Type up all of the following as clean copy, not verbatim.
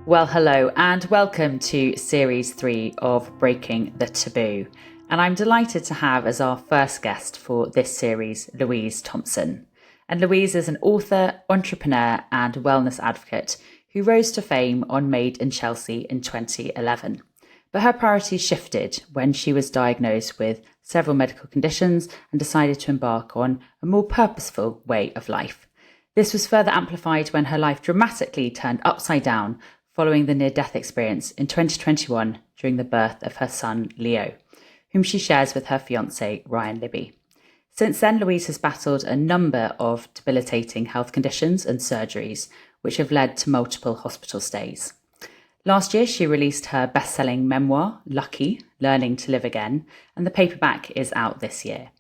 Well, hello and welcome to Series 3 of Breaking the Taboo. And I'm delighted to have as our first guest for this series, Louise Thompson. And Louise is an author, entrepreneur and wellness advocate who rose to fame on Made in Chelsea in 2011. But her priorities shifted when she was diagnosed with several medical conditions and decided to embark on a more purposeful way of life. This was further amplified when her life dramatically turned upside down following the near-death experience in 2021 during the birth of her son, Leo, whom she shares with her fiancé, Ryan Libbey. Since then, Louise has battled a number of debilitating health conditions and surgeries, which have led to multiple hospital stays. Last year, she released her best-selling memoir, Lucky, Learning to Live Again, and the paperback is out this year.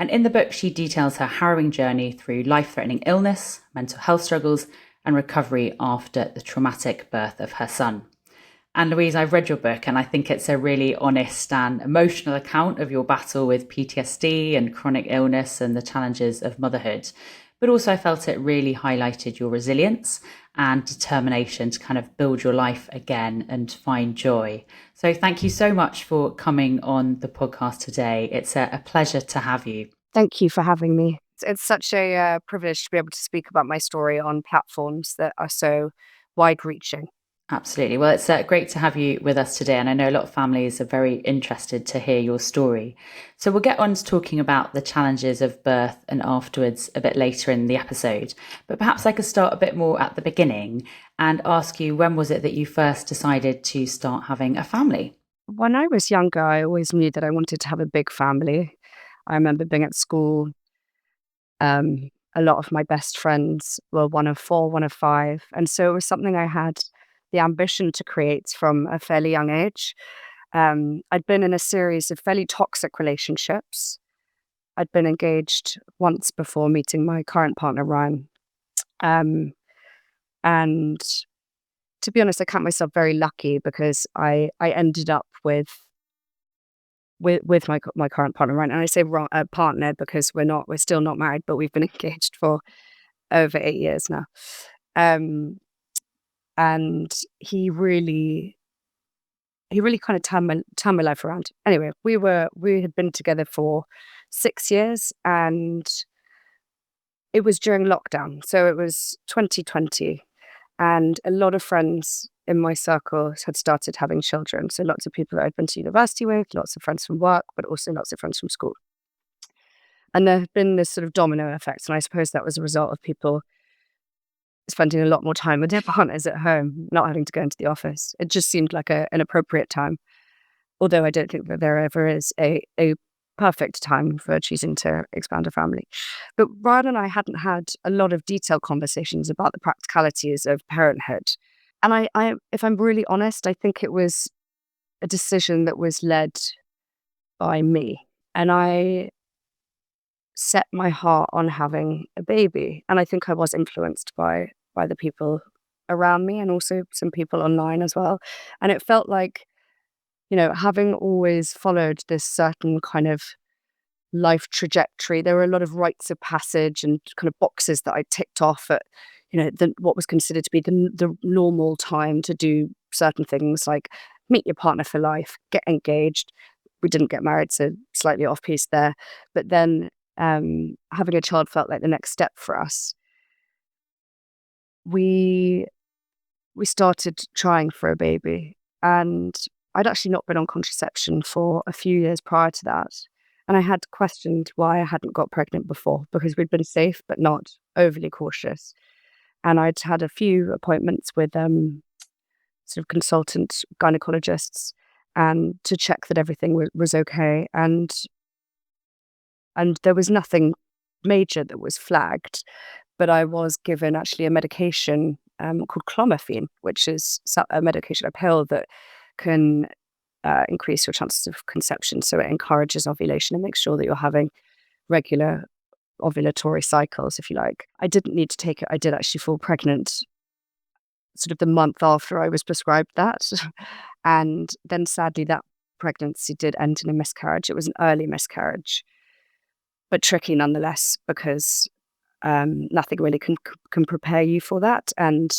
And in the book, she details her harrowing journey through life-threatening illness, mental health struggles, and recovery after the traumatic birth of her son. And Louise, I've read your book and I think it's a really honest and emotional account of your battle with PTSD and chronic illness and the challenges of motherhood. But also I felt it really highlighted your resilience and determination to kind of build your life again and find joy. So thank you so much for coming on the podcast today. It's a pleasure to have you. Thank you for having me. It's such a privilege to be able to speak about my story on platforms that are so wide-reaching. Absolutely. Well, it's great to have you with us today. And I know a lot of families are very interested to hear your story. So we'll get on to talking about the challenges of birth and afterwards a bit later in the episode. But perhaps I could start a bit more at the beginning and ask you, when was it that you first decided to start having a family? When I was younger, I always knew that I wanted to have a big family. I remember being at school. A lot of my best friends were one of four, one of five. And so it was something I had the ambition to create from a fairly young age. I'd been in a series of fairly toxic relationships. I'd been engaged once before meeting my current partner, Ryan. And to be honest, I count myself very lucky because I ended up with my current partner, Ryan. And I say partner because we're still not married, but we've been engaged for over 8 years now. And he really kind of turned my life around. Anyway, we had been together for 6 years, and it was during lockdown. So it was 2020, and a lot of friends in my circle had started having children. So lots of people that I'd been to university with, lots of friends from work, but also lots of friends from school. And there had been this sort of domino effect. And I suppose that was a result of people spending a lot more time with their partners at home, not having to go into the office. It just seemed like an appropriate time. Although I don't think that there ever is a perfect time for choosing to expand a family. But Ryan and I hadn't had a lot of detailed conversations about the practicalities of parenthood. And I, if I'm really honest, I think it was a decision that was led by me. And I set my heart on having a baby. And I think I was influenced by the people around me and also some people online as well. And it felt like, having always followed this certain kind of life trajectory, there were a lot of rites of passage and kind of boxes that I ticked off at, what was considered to be the normal time to do certain things, like meet your partner for life, get engaged. We didn't get married, so slightly off piece there. But then having a child felt like the next step for us. We started trying for a baby, and I'd actually not been on contraception for a few years prior to that. And I had questioned why I hadn't got pregnant before, because we'd been safe but not overly cautious. And I'd had a few appointments with sort of consultant gynecologists and to check that everything was okay. And there was nothing major that was flagged, but I was given actually a medication called clomiphene, which is a medication, a pill that can increase your chances of conception. So it encourages ovulation and makes sure that you're having regular ovulatory cycles, if you like. I didn't need to take it. I did actually fall pregnant sort of the month after I was prescribed that. And then sadly, that pregnancy did end in a miscarriage. It was an early miscarriage, but tricky nonetheless, because nothing really can prepare you for that. And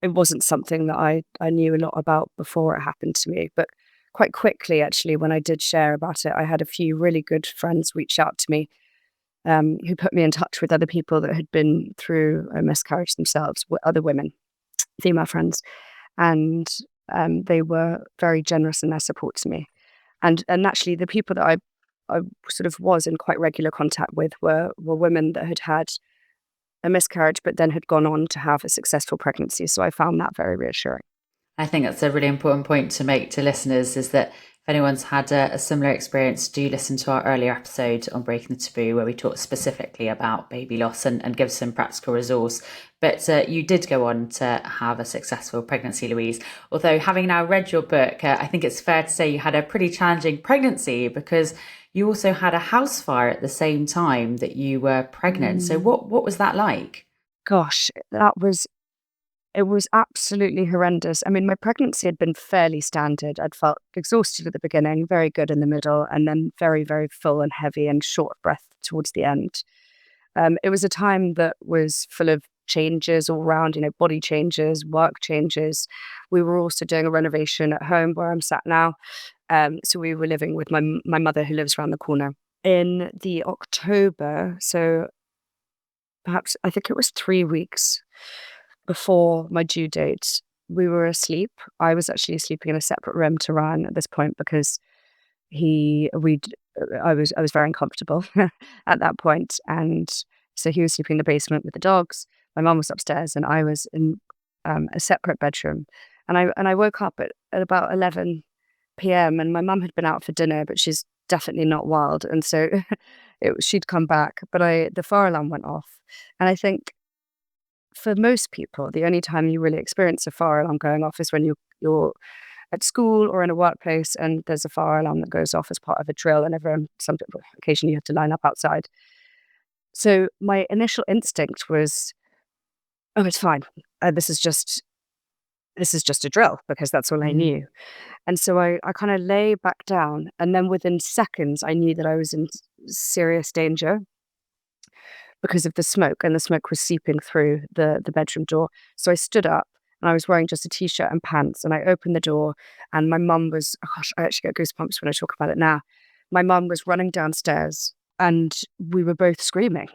it wasn't something that I knew a lot about before it happened to me. But quite quickly, actually, when I did share about it, I had a few really good friends reach out to me, who put me in touch with other people that had been through a miscarriage themselves, with other women, female friends, and they were very generous in their support to me. And actually, the people that I sort of was in quite regular contact with were women that had a miscarriage, but then had gone on to have a successful pregnancy. So I found that very reassuring. I think that's a really important point to make to listeners, is that if anyone's had a similar experience, do listen to our earlier episode on Breaking the Taboo, where we talk specifically about baby loss and give some practical resource. But you did go on to have a successful pregnancy, Louise. Although, having now read your book, I think it's fair to say you had a pretty challenging pregnancy, because you also had a house fire at the same time that you were pregnant. So what was that like? Gosh, it was absolutely horrendous. I mean, my pregnancy had been fairly standard. I'd felt exhausted at the beginning, very good in the middle, and then very, very full and heavy and short of breath towards the end. It was a time that was full of changes all around, body changes, work changes. We were also doing a renovation at home where I'm sat now. So we were living with my mother, who lives around the corner. In the October, so perhaps I think it was 3 weeks before my due date, we were asleep. I was actually sleeping in a separate room to Ryan at this point because I was very uncomfortable at that point, and so he was sleeping in the basement with the dogs. My mum was upstairs, and I was in a separate bedroom. And I woke up at about 11 p.m. and my mum had been out for dinner, but she's definitely not wild, and so she'd come back. But the fire alarm went off, and I think for most people, the only time you really experience a fire alarm going off is when you're at school or in a workplace and there's a fire alarm that goes off as part of a drill, and everyone, some occasionally you have to line up outside. So my initial instinct was, oh, it's fine. This is just a drill, because that's all I knew. And so I kind of lay back down, and then within seconds, I knew that I was in serious danger because of the smoke, and the smoke was seeping through the bedroom door. So I stood up, and I was wearing just a t-shirt and pants, and I opened the door, and my mum was, oh gosh, I actually get goosebumps when I talk about it now. My mum was running downstairs, and we were both screaming.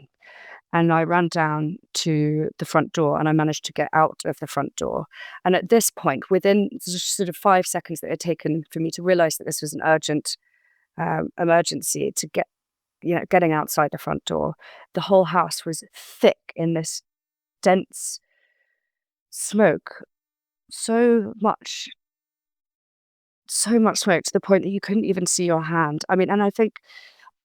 And I ran down to the front door, and I managed to get out of the front door. And at this point, within sort of 5 seconds that it had taken for me to realize that this was an urgent emergency, to getting outside the front door, the whole house was thick in this dense smoke. So much smoke, to the point that you couldn't even see your hand. I mean, and I think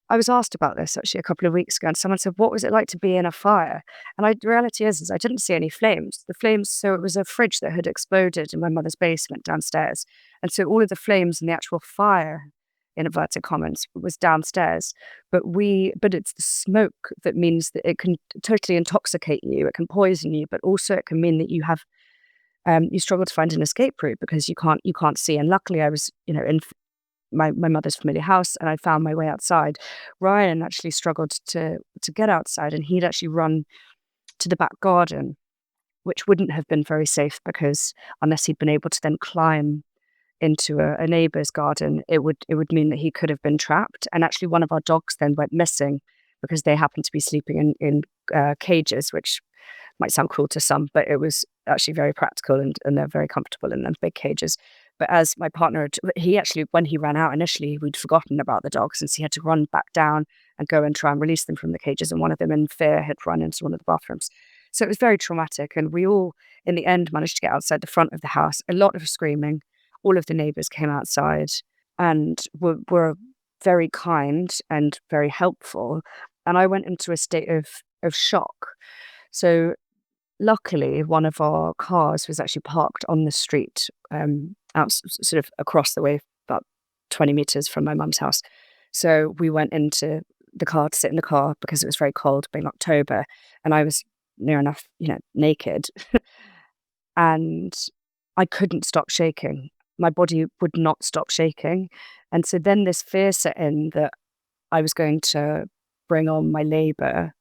I was asked about this actually a couple of weeks ago, and someone said, what was it like to be in a fire? And the reality is I didn't see any flames. So it was a fridge that had exploded in my mother's basement downstairs. And so all of the flames and the actual fire, in inverted commas, was downstairs. But it's the smoke that means that it can totally intoxicate you. It can poison you, but also it can mean that you have, you struggle to find an escape route because you can't see. And luckily I was, in my mother's familiar house, and I found my way outside. Ryan actually struggled to get outside, and he'd actually run to the back garden, which wouldn't have been very safe, because unless he'd been able to then climb into a neighbour's garden, it would mean that he could have been trapped. And actually one of our dogs then went missing because they happened to be sleeping in cages, which might sound cruel to some, but it was actually very practical, and they're very comfortable in them big cages. But as my partner, he actually, when he ran out initially, we'd forgotten about the dogs, and so he had to run back down and go and try and release them from the cages. And one of them, in fear, had run into one of the bathrooms. So it was very traumatic. And we all, in the end, managed to get outside the front of the house. A lot of screaming. All of the neighbours came outside and were very kind and very helpful. And I went into a state of shock. So luckily, one of our cars was actually parked on the street, out sort of across the way, about 20 meters from my mum's house. So we went into the car to sit in the car because it was very cold, being October, and I was near enough, naked. And I couldn't stop shaking. My body would not stop shaking. And so then this fear set in that I was going to bring on my labour,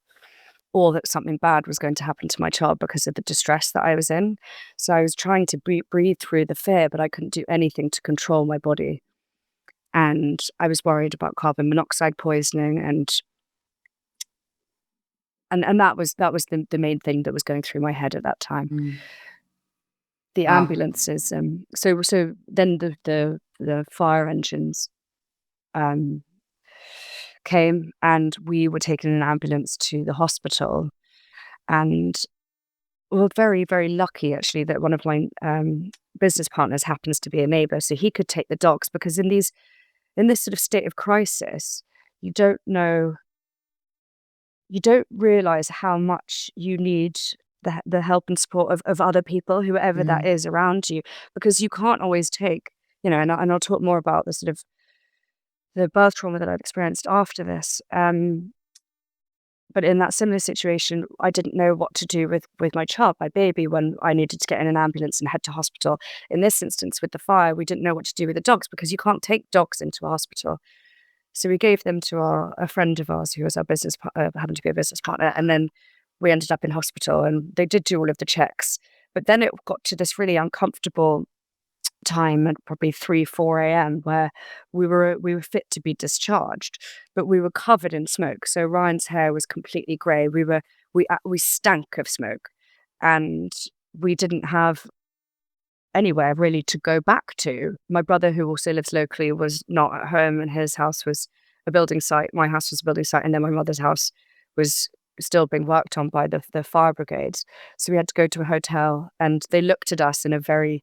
or that something bad was going to happen to my child because of the distress that I was in. So I was trying to breathe through the fear, but I couldn't do anything to control my body. And I was worried about carbon monoxide poisoning, and that was the main thing that was going through my head at that time. The Wow. ambulances, so then the fire engines came, and we were taken in an ambulance to the hospital. And we were very, very lucky, actually, that one of my business partners happens to be a neighbour, so he could take the dogs, because in this sort of state of crisis, you don't realise how much you need the help and support of other people, whoever that is around you, because you can't always take, and I'll talk more about the sort of the birth trauma that I've experienced after this. But in that similar situation, I didn't know what to do with my child, my baby, when I needed to get in an ambulance and head to hospital. In this instance, with the fire, we didn't know what to do with the dogs, because you can't take dogs into a hospital. So we gave them to a friend of ours who was our happened to be a business partner, and then we ended up in hospital, and they did do all of the checks. But then it got to this really uncomfortable time at probably 3-4 a.m. where we were fit to be discharged, but we were covered in smoke. So Ryan's hair was completely grey. We stank of smoke, and we didn't have anywhere really to go back to. My brother, who also lives locally, was not at home, and his house was a building site. My house was a building site, and then my mother's house was still being worked on by the fire brigades. So we had to go to a hotel, and they looked at us in a very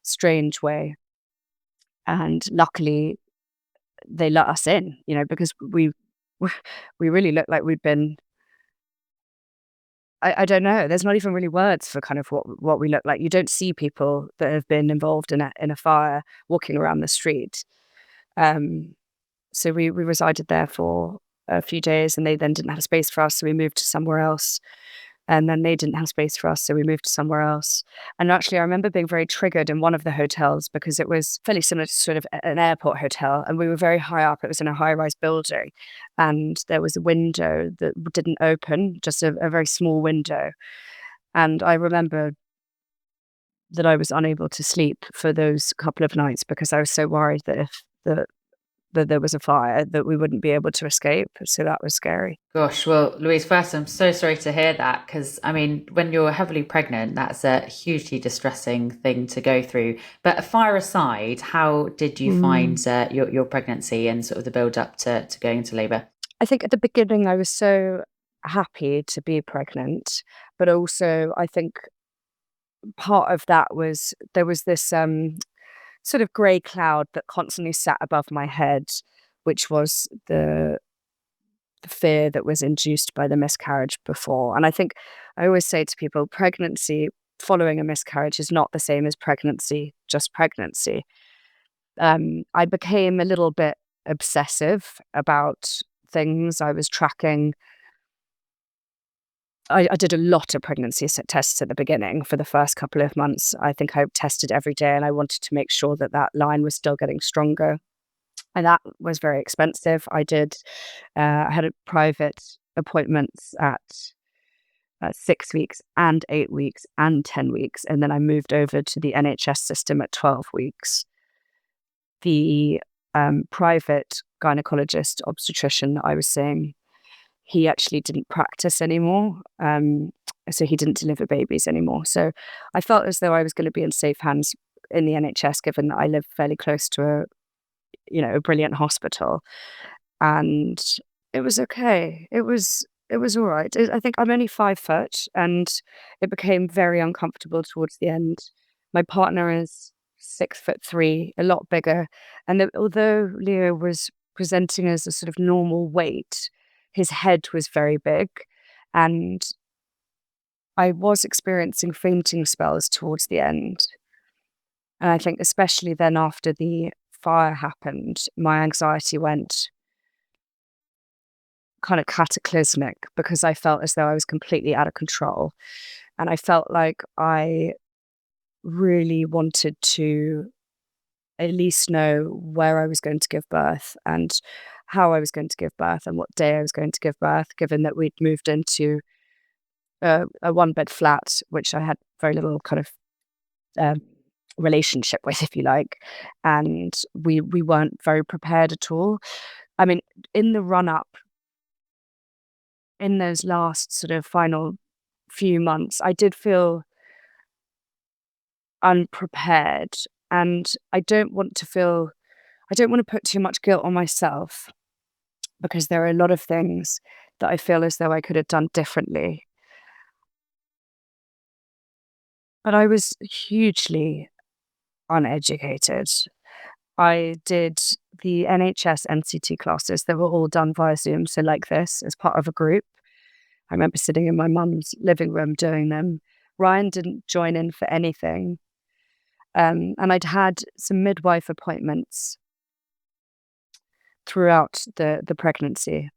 strange way. And luckily, they let us in, because we really looked like we'd been. I don't know. There's not even really words for kind of what we look like. You don't see people that have been involved in a fire walking around the street. So we resided there for a few days, and they then didn't have space for us, so we moved to somewhere else. And then they didn't have space for us, so we moved to somewhere else. And actually, I remember being very triggered in one of the hotels, because it was fairly similar to sort of an airport hotel, and we were very high up. It was in a high-rise building, and there was a window that didn't open, just a very small window. And I remember that I was unable to sleep for those couple of nights, because I was so worried that if that there was a fire, that we wouldn't be able to escape. So that was scary. Gosh, well, Louise, first, I'm so sorry to hear that, because I mean, when you're heavily pregnant, that's a hugely distressing thing to go through. But fire aside, how did you find your pregnancy and sort of the build up to going into labour? I think at the beginning I was so happy to be pregnant, but also I think part of that was there was this sort of grey cloud that constantly sat above my head, which was the fear that was induced by the miscarriage before. And I think I always say to people, pregnancy following a miscarriage is not the same as pregnancy, just pregnancy. I became a little bit obsessive about things. I was tracking. I did a lot of pregnancy tests at the beginning for the first couple of months. I think I tested every day, and I wanted to make sure that line was still getting stronger. And that was very expensive. I had a private appointments at 6 weeks and 8 weeks and 10 weeks. And then I moved over to the NHS system at 12 weeks. The private gynecologist obstetrician that I was seeing, he actually didn't practice anymore. So he didn't deliver babies anymore. So I felt as though I was going to be in safe hands in the NHS, given that I live fairly close to a brilliant hospital. And it was okay. It was all right. I think I'm only 5 foot, and it became very uncomfortable towards the end. My partner is 6'3", a lot bigger. And although Leo was presenting as a sort of normal weight, his head was very big. And I was experiencing fainting spells towards the end. And I think especially then after the fire happened, my anxiety went kind of cataclysmic, because I felt as though I was completely out of control. And I felt like I really wanted to at least know where I was going to give birth, and how I was going to give birth, and what day I was going to give birth, given that we'd moved into a one-bed flat, which I had very little kind of um, relationship with, if you like, and we weren't very prepared at all. I mean, in the run-up, in those last sort of final few months, I did feel unprepared, and I don't want to put too much guilt on myself because there are a lot of things that I feel as though I could have done differently. But I was hugely uneducated. I did the NHS NCT classes. They were all done via Zoom, so like this, as part of a group. I remember sitting in my mum's living room doing them. Ryan didn't join in for anything. And I'd had some midwife appointments throughout the pregnancy.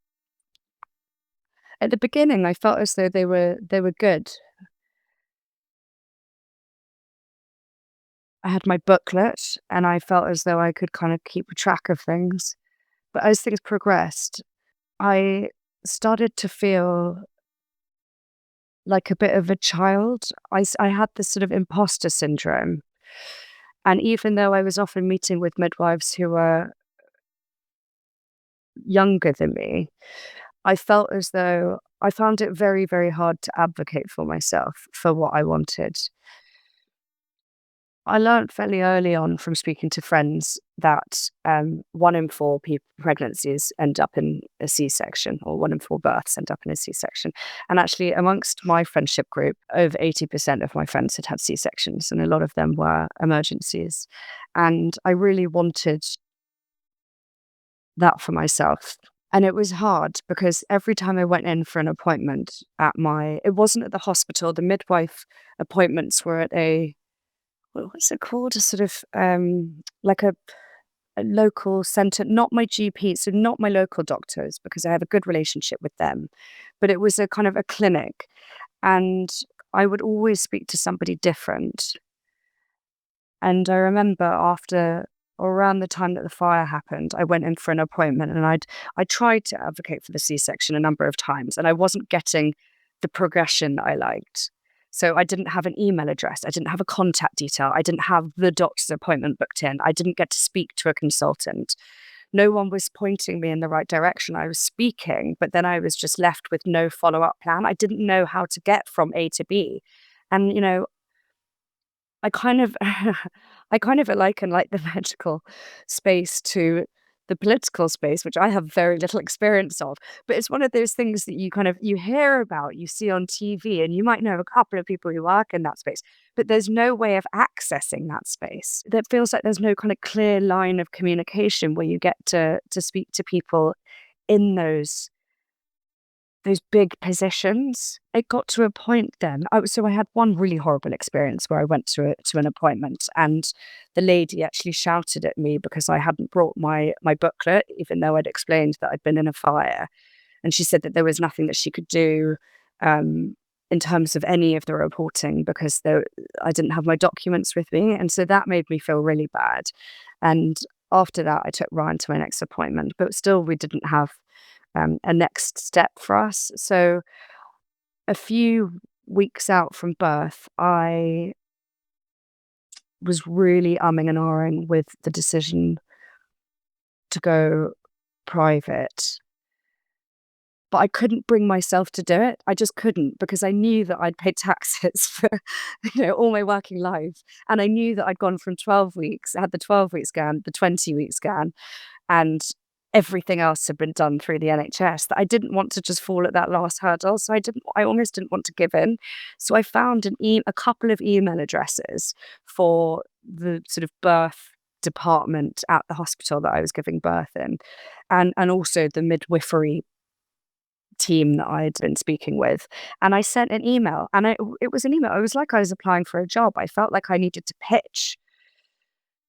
At the beginning, I felt as though they were good. I had my booklet and I felt as though I could kind of keep track of things. But as things progressed, I started to feel like a bit of a child. I had this sort of imposter syndrome. And even though I was often meeting with midwives who were younger than me, I felt as though I found it very, very hard to advocate for myself, for what I wanted. I learned fairly early on from speaking to friends that 1 in 4 pregnancies end up in a C-section, or 1 in 4 births end up in a C-section. And actually, amongst my friendship group, over 80% of my friends had had C-sections, and a lot of them were emergencies. And I really wanted that for myself. And it was hard because every time I went in for an appointment it wasn't at the hospital, the midwife appointments were at what's it called? A sort of like a local centre, not my GP, so not my local doctors, because I have a good relationship with them. But it was a kind of a clinic. And I would always speak to somebody different. And I remember after or around the time that the fire happened, I went in for an appointment and I tried to advocate for the C-section a number of times, and I wasn't getting the progression that I liked. So I didn't have an email address. I didn't have a contact detail. I didn't have the doctor's appointment booked in. I didn't get to speak to a consultant. No one was pointing me in the right direction. I was speaking, but then I was just left with no follow-up plan. I didn't know how to get from A to B. And, I kind of I kind of liken like the medical space to the political space, which I have very little experience of. But it's one of those things that you hear about, you see on TV, and you might know a couple of people who work in that space, but there's no way of accessing that space. That feels like there's no kind of clear line of communication where you get to speak to people in those big positions. It got to a point then. So I had one really horrible experience where I went to an appointment, and the lady actually shouted at me because I hadn't brought my booklet, even though I'd explained that I'd been in a fire. And she said that there was nothing that she could do in terms of any of the reporting because I didn't have my documents with me. And so that made me feel really bad. And after that, I took Ryan to my next appointment, but still we didn't have a next step for us. So a few weeks out from birth, I was really umming and ahhing with the decision to go private. But I couldn't bring myself to do it. I just couldn't, because I knew that I'd paid taxes for all my working life. And I knew that I'd gone from 12 weeks, I had the 12-week scan, the 20-week scan, and everything else had been done through the NHS, that I didn't want to just fall at that last hurdle. So I almost didn't want to give in. So I found a couple of email addresses for the sort of birth department at the hospital that I was giving birth in, and also the midwifery team that I'd been speaking with. And I sent an email, and it was an email. It was like I was applying for a job. I felt like I needed to pitch.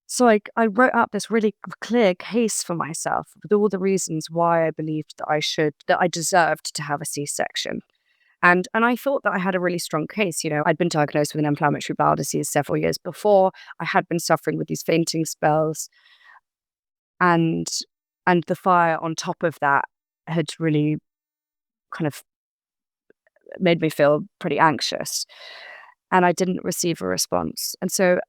So I wrote up this really clear case for myself with all the reasons why I believed that I deserved to have a C-section. And I thought that I had a really strong case. I'd been diagnosed with an inflammatory bowel disease several years before. I had been suffering with these fainting spells. And the fire on top of that had really kind of made me feel pretty anxious. And I didn't receive a response. And so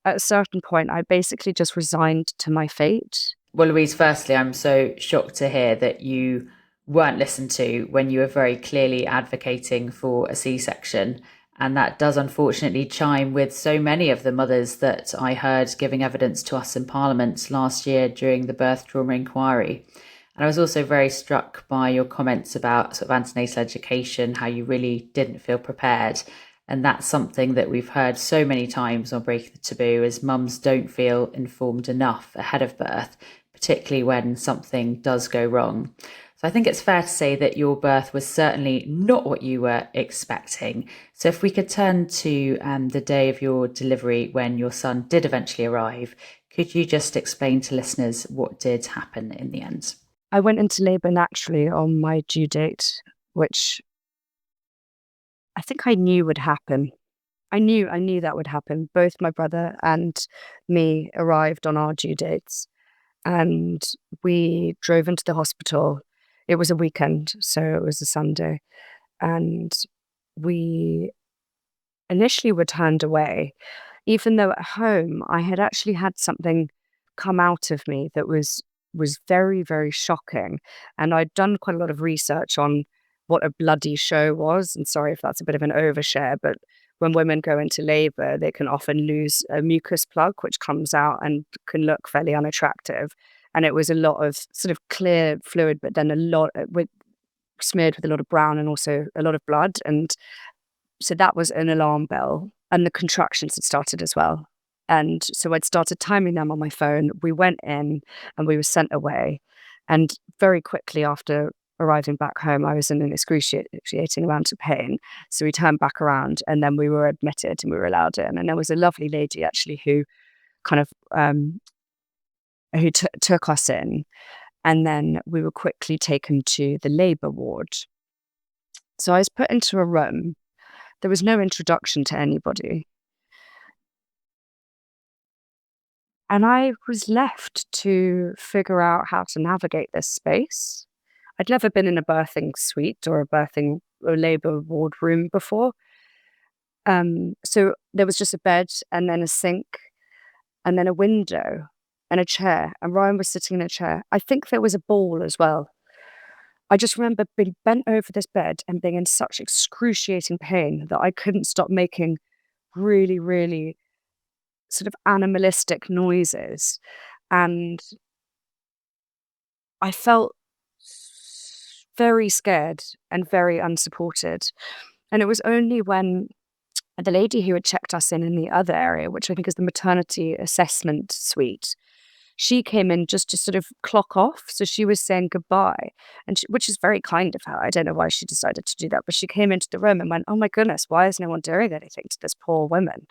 at a certain point, I basically just resigned to my fate. Well, Louise, firstly, I'm so shocked to hear that you weren't listened to when you were very clearly advocating for a C-section. And that does unfortunately chime with so many of the mothers that I heard giving evidence to us in Parliament last year during the birth trauma inquiry. And I was also very struck by your comments about sort of antenatal education, how you really didn't feel prepared. And that's something that we've heard so many times on Breaking the Taboo, is mums don't feel informed enough ahead of birth, particularly when something does go wrong. So I think it's fair to say that your birth was certainly not what you were expecting. So if we could turn to the day of your delivery when your son did eventually arrive, could you just explain to listeners what did happen in the end? I went into labour naturally on my due date, which I think I knew would happen. I knew that would happen. Both my brother and me arrived on our due dates, and we drove into the hospital. It was a weekend, so it was a Sunday, and we initially were turned away, even though at home I had actually had something come out of me that was very, very shocking. And I'd done quite a lot of research on what a bloody show was. And sorry if that's a bit of an overshare, but when women go into labor, they can often lose a mucus plug, which comes out and can look fairly unattractive. And it was a lot of sort of clear fluid, but then a lot smeared with a lot of brown and also a lot of blood. And so that was an alarm bell. And the contractions had started as well. And so I'd started timing them on my phone. We went in and we were sent away. And very quickly after arriving back home, I was in an excruciating amount of pain. So we turned back around and then we were admitted and we were allowed in. And there was a lovely lady actually who kind of took us in. And then we were quickly taken to the labour ward. So I was put into a room. There was no introduction to anybody. And I was left to figure out how to navigate this space. I'd never been in a birthing suite or a labour ward room before. So there was just a bed and then a sink and then a window and a chair. And Ryan was sitting in a chair. I think there was a ball as well. I just remember being bent over this bed and being in such excruciating pain that I couldn't stop making really, really sort of animalistic noises. And I felt very scared and very unsupported. And it was only when the lady who had checked us in the other area, which I think is the maternity assessment suite, she came in just to sort of clock off. So she was saying goodbye, and which is very kind of her. I don't know why she decided to do that, but she came into the room and went, "Oh my goodness, why is no one doing anything to this poor woman?"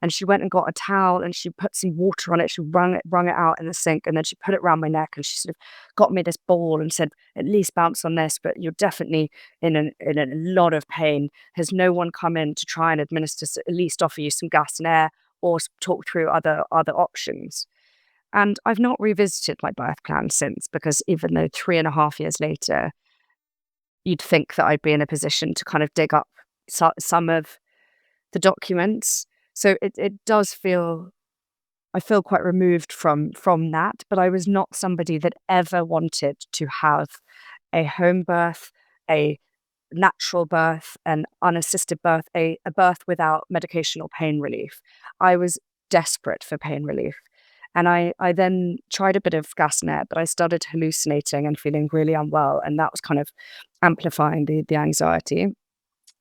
And she went and got a towel and she put some water on it. She wrung it out in the sink, and then she put it around my neck and she sort of got me this ball and said, "At least bounce on this, but you're definitely in a lot of pain. Has no one come in to try and administer, at least offer you some gas and air or talk through other options?" And I've not revisited my birth plan since, because even though 3.5 years later, you'd think that I'd be in a position to kind of dig up some of the documents. So it does feel, I feel quite removed from that, but I was not somebody that ever wanted to have a home birth, a natural birth, an unassisted birth, a birth without medication or pain relief. I was desperate for pain relief. And I then tried a bit of gas and air, but I started hallucinating and feeling really unwell. And that was kind of amplifying the anxiety.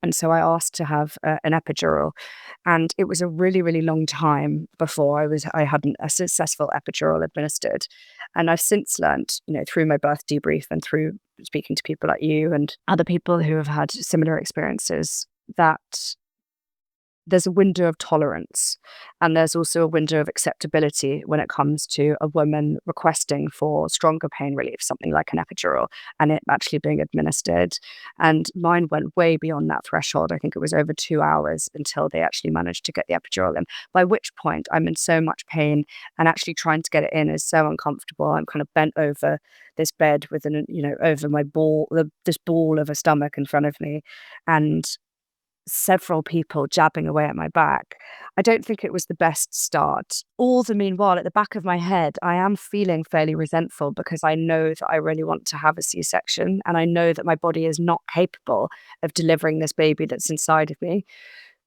And so I asked to have an epidural. And it was a really, really long time before I had a successful epidural administered. And I've since learned, through my birth debrief and through speaking to people like you and other people who have had similar experiences, that there's a window of tolerance, and there's also a window of acceptability when it comes to a woman requesting for stronger pain relief, something like an epidural, and it actually being administered. And mine went way beyond that threshold. I think it was over 2 hours until they actually managed to get the epidural in, by which point I'm in so much pain, and actually trying to get it in is so uncomfortable. I'm kind of bent over this bed with over my this ball of a stomach in front of me, and several people jabbing away at my back. I don't think it was the best start. All the meanwhile, at the back of my head, I am feeling fairly resentful because I know that I really want to have a C-section, and I know that my body is not capable of delivering this baby that's inside of me.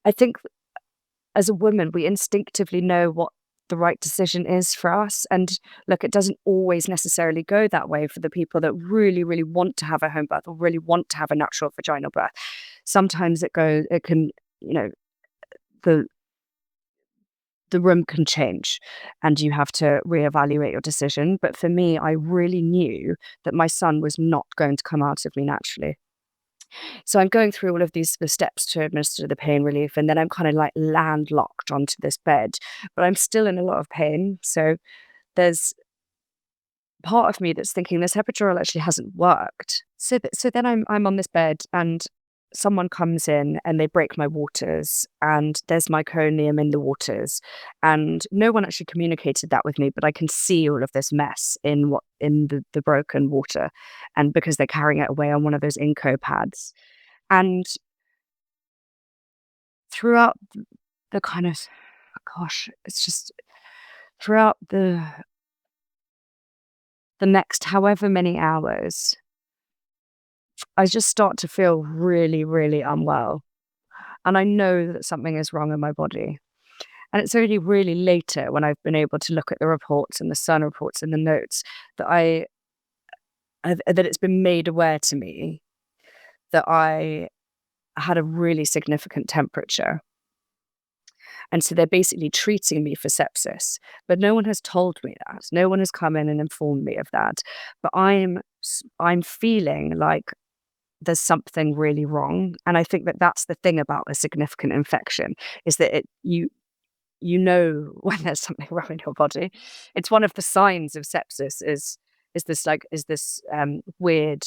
I think as a woman, we instinctively know what the right decision is for us. And look, it doesn't always necessarily go that way for the people that really, really want to have a home birth or really want to have a natural vaginal birth. Sometimes it can, the the room can change and you have to reevaluate your decision. But for me, I really knew that my son was not going to come out of me naturally. So I'm going through all of the steps to administer the pain relief, and then I'm kind of like landlocked onto this bed, but I'm still in a lot of pain. So there's part of me that's thinking this epidural actually hasn't worked. So then I'm on this bed, and someone comes in and they break my waters, and there's meconium in the waters, and no one actually communicated that with me, but I can see all of this mess in the broken water, and because they're carrying it away on one of those Inco pads. And throughout the kind of, gosh, it's just throughout the next however many hours, I just start to feel really, really unwell. And I know that something is wrong in my body. And it's only really later, when I've been able to look at the reports and the Sun reports and the notes, that that it's been made aware to me that I had a really significant temperature. And so they're basically treating me for sepsis. But no one has told me that. No one has come in and informed me of that. But I'm feeling like there's something really wrong. And I think that that's the thing about a significant infection, is that you know when there's something wrong in your body. It's one of the signs of sepsis is this weird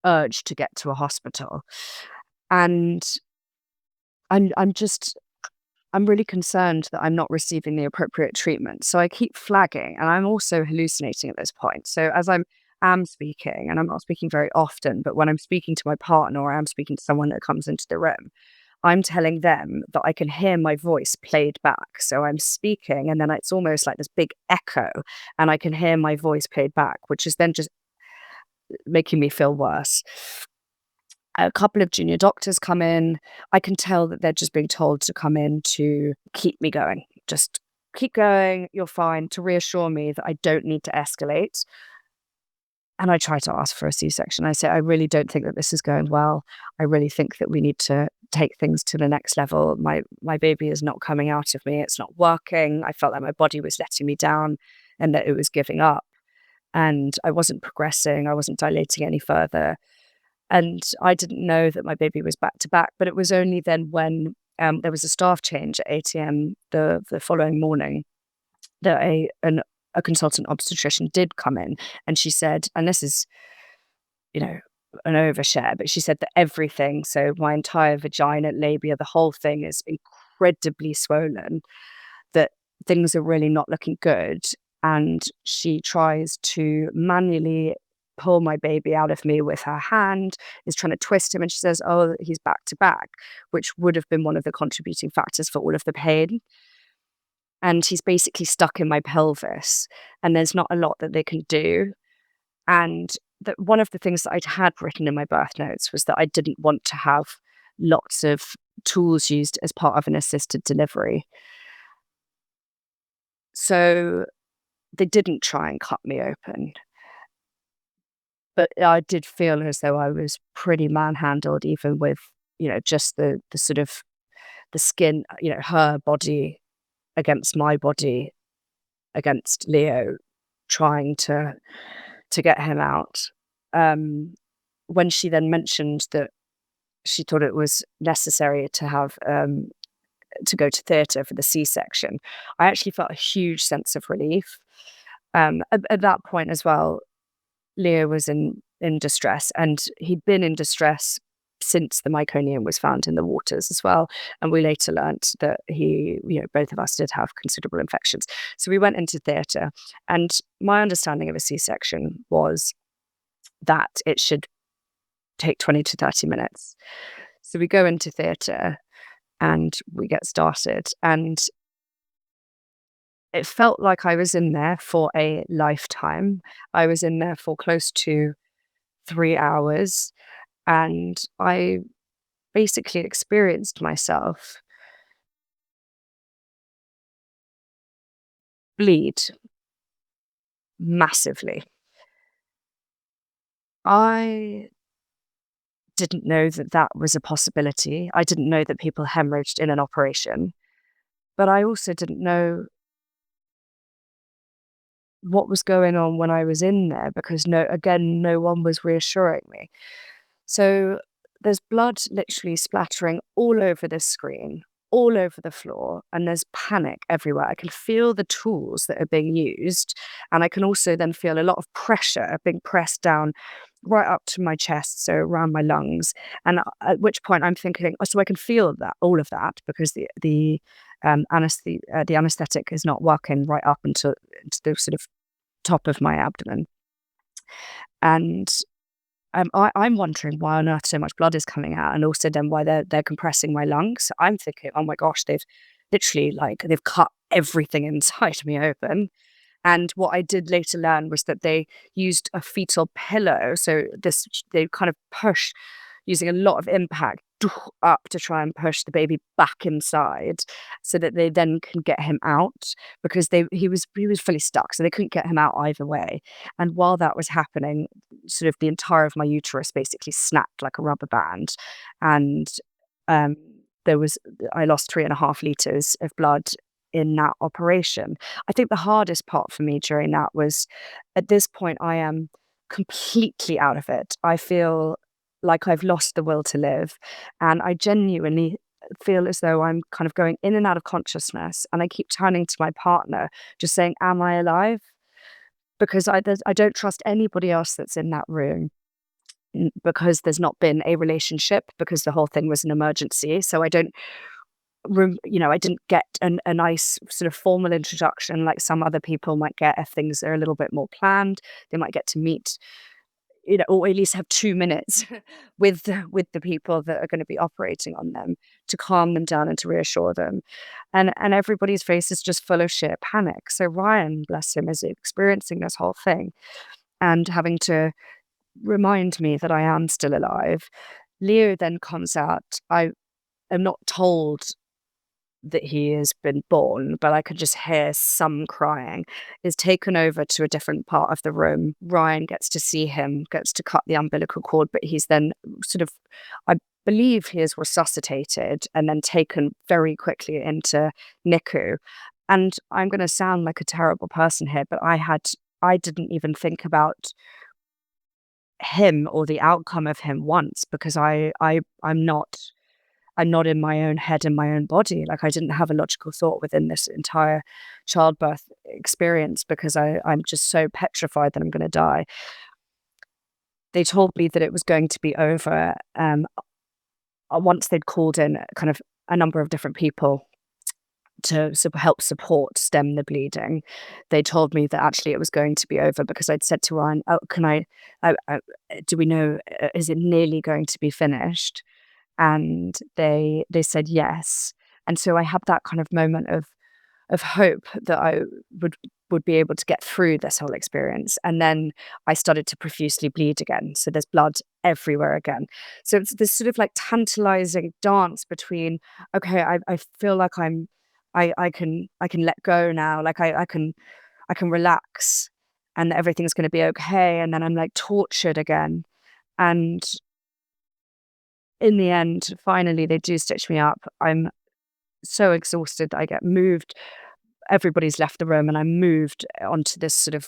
urge to get to a hospital. And I'm really concerned that I'm not receiving the appropriate treatment. So I keep flagging, and I'm also hallucinating at this point. So as am speaking, and I'm not speaking very often, but when I'm speaking to my partner or I'm speaking to someone that comes into the room, I'm telling them that I can hear my voice played back. So I'm speaking, and then it's almost like this big echo, and I can hear my voice played back, which is then just making me feel worse. A couple of junior doctors come in. I can tell that they're just being told to come in to keep me going. Just keep going, you're fine, to reassure me that I don't need to escalate. And I try to ask for a C-section. I say, I really don't think that this is going well. I really think that we need to take things to the next level. My baby is not coming out of me. It's not working. I felt like my body was letting me down and that it was giving up. And I wasn't progressing. I wasn't dilating any further. And I didn't know that my baby was back to back, but it was only then when there was a staff change at 8 a.m. the following morning that a consultant obstetrician did come in, and she said, and this is, an overshare, but she said that everything, so my entire vagina, labia, the whole thing is incredibly swollen, that things are really not looking good. And she tries to manually pull my baby out of me with her hand, is trying to twist him, and she says, oh, he's back to back, which would have been one of the contributing factors for all of the pain. And he's basically stuck in my pelvis, and there's not a lot that they can do. And one of the things that I'd had written in my birth notes was that I didn't want to have lots of tools used as part of an assisted delivery. So they didn't try and cut me open. But I did feel as though I was pretty manhandled, even with, just the sort of the skin, her body against my body, against Leo, trying to get him out. When she then mentioned that she thought it was necessary to have to go to theatre for the C-section. I actually felt a huge sense of relief. At that point as well, Leo was in distress, and he'd been in distress since the meconium was found in the waters as well. And we later learnt that both of us did have considerable infections. So we went into theatre, and my understanding of a C-section was that it should take 20 to 30 minutes. So we go into theatre and we get started, and it felt like I was in there for a lifetime. I was in there for close to 3 hours, and I basically experienced myself bleed massively. I didn't know that that was a possibility. I didn't know that people hemorrhaged in an operation, but I also didn't know what was going on when I was in there, because no one was reassuring me. So there's blood literally splattering all over the screen, all over the floor, and there's panic everywhere. I can feel the tools that are being used, and I can also then feel a lot of pressure being pressed down right up to my chest, so around my lungs. And at which point I'm thinking, oh, so I can feel that, all of that, because the anesthetic is not working right up into the sort of top of my abdomen. And I'm wondering why on earth so much blood is coming out, and also then why they're compressing my lungs. I'm thinking, oh my gosh, they've literally they've cut everything inside me open. And what I did later learn was that they used a fetal pillow. So they kind of push using a lot of impact up to try and push the baby back inside so that they then can get him out, because he was fully stuck. So they couldn't get him out either way. And while that was happening, sort of the entire of my uterus basically snapped like a rubber band. And um, I lost 3.5 liters of blood in that operation. I think the hardest part for me during that was, at this point, I am completely out of it. I feel like I've lost the will to live. And I genuinely feel as though I'm kind of going in and out of consciousness. And I keep turning to my partner, just saying, am I alive? Because I don't trust anybody else that's in that room, because there's not been a relationship, because the whole thing was an emergency. So I don't I didn't get a nice sort of formal introduction like some other people might get if things are a little bit more planned. They might get to meet, or at least have 2 minutes with the people that are going to be operating on them, to calm them down and to reassure them. And everybody's face is just full of sheer panic. So Ryan, bless him, is experiencing this whole thing and having to remind me that I am still alive. Leo then comes out. I am not told that he has been born, but I could just hear some crying, is taken over to a different part of the room. Ryan gets to see him, gets to cut the umbilical cord, but he's then sort of, I believe he is resuscitated and then taken very quickly into NICU. And I'm going to sound like a terrible person here, but I didn't even think about him or the outcome of him once, because I'm not in my own head and my own body. Like, I didn't have a logical thought within this entire childbirth experience, because I'm just so petrified that I'm going to die. They told me that it was going to be over once they'd called in kind of a number of different people to help stem the bleeding. They told me that actually it was going to be over, because I'd said to Ryan, oh, do we know, is it nearly going to be finished? And they said yes. And so I had that kind of moment of hope that I would be able to get through this whole experience. And then I started to profusely bleed again. So there's blood everywhere again. So it's this sort of like tantalizing dance between, okay, I feel like I can let go now. Like I can relax, and everything's going to be okay. And then I'm like tortured again. And in the end, finally, they do stitch me up. I'm so exhausted that I get moved. Everybody's left the room, and I'm moved onto this sort of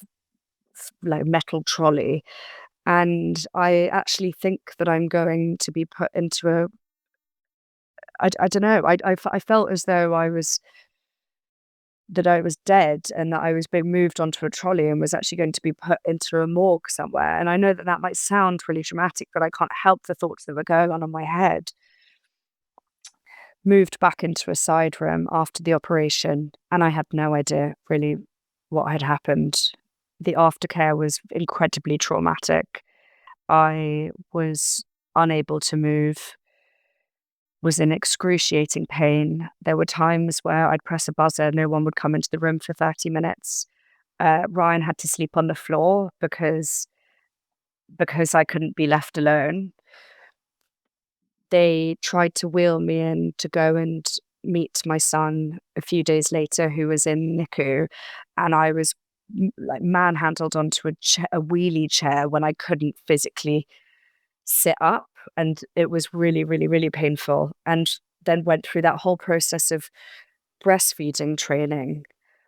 like metal trolley. And I actually think that I'm going to be put into I don't know, I felt as though I was dead and that I was being moved onto a trolley and was actually going to be put into a morgue somewhere. And I know that that might sound really dramatic, but I can't help the thoughts that were going on in my head. Moved back into a side room after the operation, and I had no idea really what had happened. The aftercare was incredibly traumatic. I was unable to move, was in excruciating pain. There were times where I'd press a buzzer, no one would come into the room for 30 minutes. Ryan had to sleep on the floor because I couldn't be left alone. They tried to wheel me in to go and meet my son a few days later, who was in NICU, and I was like manhandled onto a wheelie chair when I couldn't physically sit up, and it was really, really, really painful. And then went through that whole process of breastfeeding training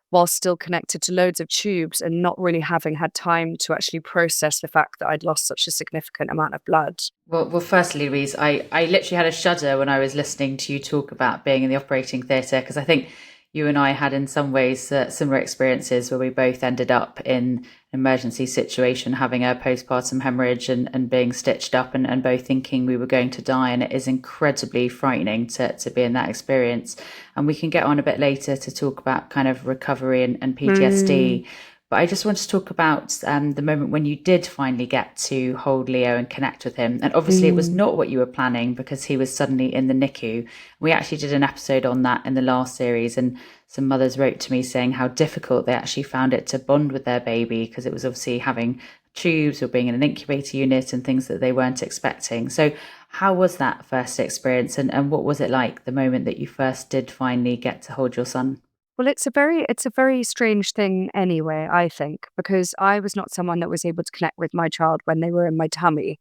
while still connected to loads of tubes and not really having had time to actually process the fact that I'd lost such a significant amount of blood. Well, firstly, Louise, I literally had a shudder when I was listening to you talk about being in the operating theatre, because I think you and I had in some ways similar experiences where we both ended up in an emergency situation, having a postpartum hemorrhage and being stitched up and both thinking we were going to die. And it is incredibly frightening to be in that experience. And we can get on a bit later to talk about kind of recovery and PTSD. But I just want to talk about the moment when you did finally get to hold Leo and connect with him. And obviously it was not what you were planning, because he was suddenly in the NICU. We actually did an episode on that in the last series, and some mothers wrote to me saying how difficult they actually found it to bond with their baby, because it was obviously having tubes or being in an incubator unit and things that they weren't expecting. So how was that first experience, and what was it like the moment that you first did finally get to hold your son? Well, it's a very strange thing anyway, I think, because I was not someone that was able to connect with my child when they were in my tummy.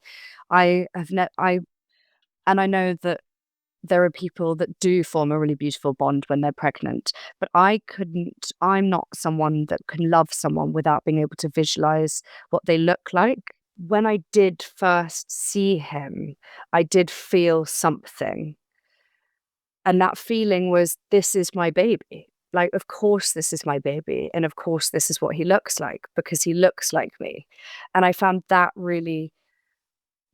I have and I know that there are people that do form a really beautiful bond when they're pregnant, but I couldn't. I'm not someone that can love someone without being able to visualize what they look like. When I did first see him, I did feel something. And that feeling was, this is my baby. Like, of course, this is my baby. And of course, this is what he looks like, because he looks like me. And I found that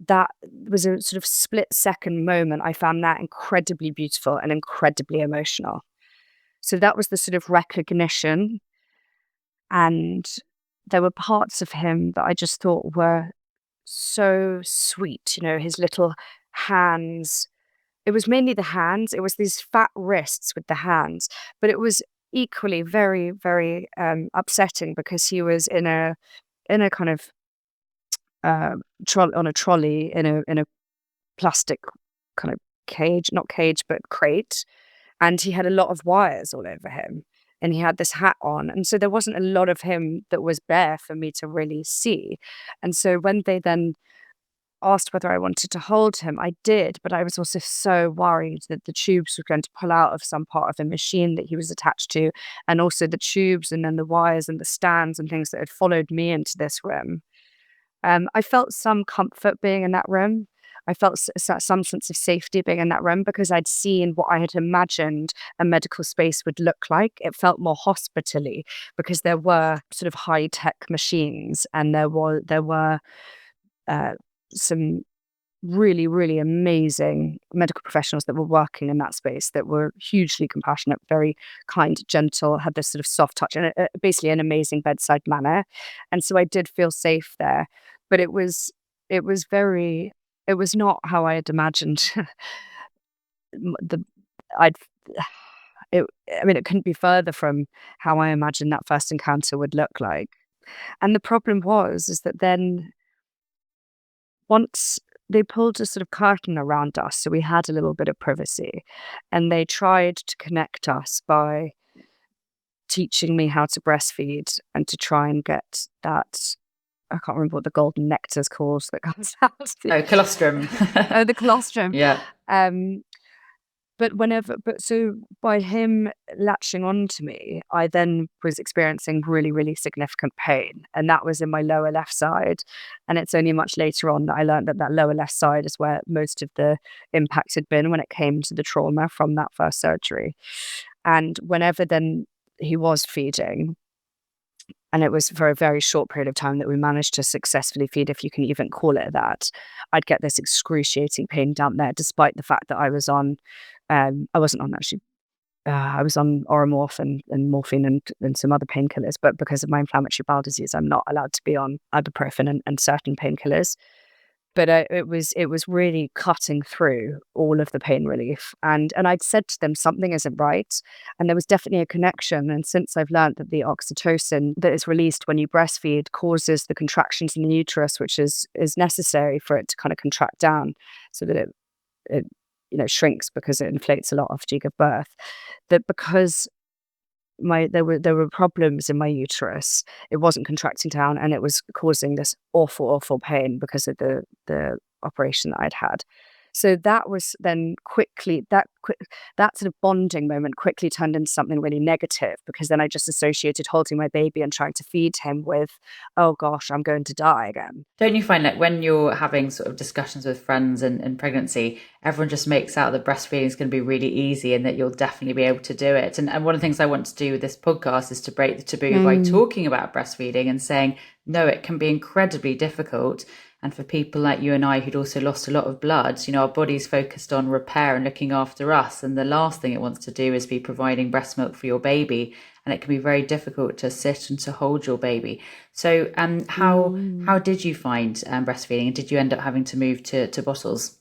that was a sort of split second moment. I found that incredibly beautiful and incredibly emotional. So that was the sort of recognition. And there were parts of him that I just thought were so sweet. You know, his little hands. It was mainly the hands. It was these fat wrists with the hands, but it was equally very, very upsetting, because he was in a kind of on a trolley in a plastic kind of cage, not cage, but crate, and he had a lot of wires all over him, and he had this hat on, and so there wasn't a lot of him that was bare for me to really see. And so when they then asked whether I wanted to hold him, I did, but I was also so worried that the tubes were going to pull out of some part of the machine that he was attached to, and also the tubes and then the wires and the stands and things that had followed me into this room. I felt some comfort being in that room. I felt some sense of safety being in that room, because I'd seen what I had imagined a medical space would look like. It felt more hospitally, because there were sort of high-tech machines, and there were some really, really amazing medical professionals that were working in that space, that were hugely compassionate, very kind, gentle, had this sort of soft touch, and basically an amazing bedside manner. And so I did feel safe there, but it was not how I had imagined the I'd it I mean, it couldn't be further from how I imagined that first encounter would look like. And the problem is that then, once they pulled a sort of curtain around us, so we had a little bit of privacy, and they tried to connect us by teaching me how to breastfeed and to try and get that. I can't remember what the golden nectar's called that comes out. Oh, colostrum. Oh, the colostrum. Yeah. Um, So by him latching onto me, I then was experiencing really, really significant pain. And that was in my lower left side. And it's only much later on that I learned that that lower left side is where most of the impact had been when it came to the trauma from that first surgery. And whenever then he was feeding, and it was for a very short period of time that we managed to successfully feed, if you can even call it that, I'd get this excruciating pain down there, despite the fact that I was on, I wasn't on actually, I was on Oromorph and morphine and some other painkillers, but because of my inflammatory bowel disease, I'm not allowed to be on ibuprofen and certain painkillers. But it was really cutting through all of the pain relief, and I'd said to them something isn't right, and there was definitely a connection. And since I've learned that the oxytocin that is released when you breastfeed causes the contractions in the uterus, which is necessary for it to kind of contract down, so that it shrinks because it inflates a lot after you give birth. That because there were problems in my uterus. It wasn't contracting down, and it was causing this awful pain because of the operation that I'd had. So that was then that sort of bonding moment quickly turned into something really negative, because then I just associated holding my baby and trying to feed him with, oh gosh, I'm going to die again. Don't you find that when you're having sort of discussions with friends and pregnancy, everyone just makes out that breastfeeding is going to be really easy and that you'll definitely be able to do it? And one of the things I want to do with this podcast is to break the taboo by talking about breastfeeding and saying, no, it can be incredibly difficult. And for people like you and I who'd also lost a lot of blood, our body's focused on repair and looking after us. And the last thing it wants to do is be providing breast milk for your baby. And it can be very difficult to sit and to hold your baby. So how did you find breastfeeding? And did you end up having to move to bottles?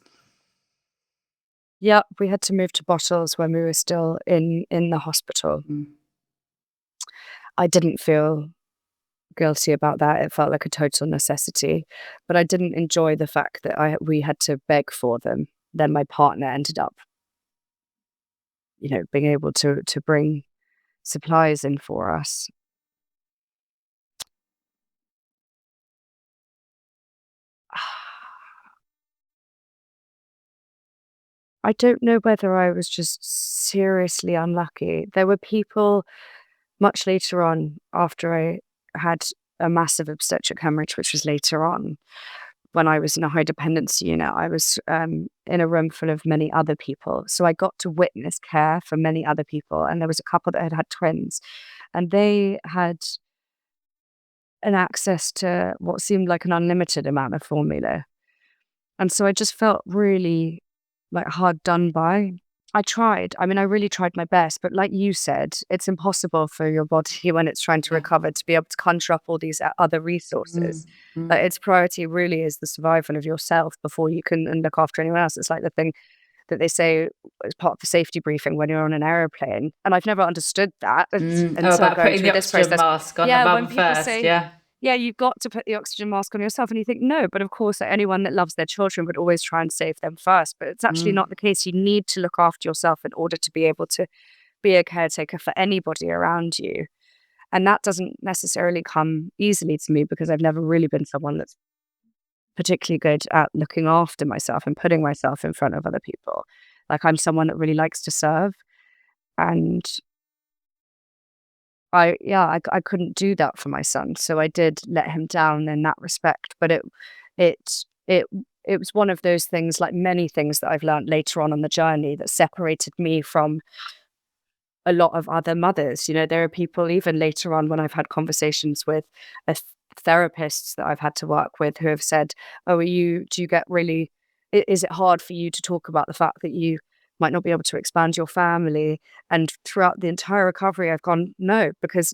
Yeah, we had to move to bottles when we were still in the hospital. I didn't feel guilty about that. It felt like a total necessity, but I didn't enjoy the fact that we had to beg for them. Then my partner ended up, being able to bring supplies in for us. I don't know whether I was just seriously unlucky. There were people much later on, after I had a massive obstetric hemorrhage, which was later on, when I was in a high dependency unit. I was in a room full of many other people. So I got to witness care for many other people. And there was a couple that had twins, and they had an access to what seemed like an unlimited amount of formula. And so I just felt really like hard done by. I tried. I mean, I really tried my best, but like you said, it's impossible for your body when it's trying to recover to be able to conjure up all these other resources. Like, its priority really is the survival of yourself before you can look after anyone else. It's like the thing that they say as part of the safety briefing when you're on an airplane. And I've never understood that until about going putting through the this oxygen process. mask on the mum when people first, say, yeah, you've got to put the oxygen mask on yourself. And you think, no, but of course, anyone that loves their children would always try and save them first. But it's actually not the case. You need to look after yourself in order to be able to be a caretaker for anybody around you. And that doesn't necessarily come easily to me, because I've never really been someone that's particularly good at looking after myself and putting myself in front of other people. Like, I'm someone that really likes to serve. And I couldn't do that for my son, so I did let him down in that respect. But it it it was one of those things, like many things that I've learned later on the journey, that separated me from a lot of other mothers. There are people even later on when I've had conversations with therapists that I've had to work with, who have said, "Oh, do you get really? Is it hard for you to talk about the fact that you might not be able to expand your family?" And throughout the entire recovery, I've gone, no, because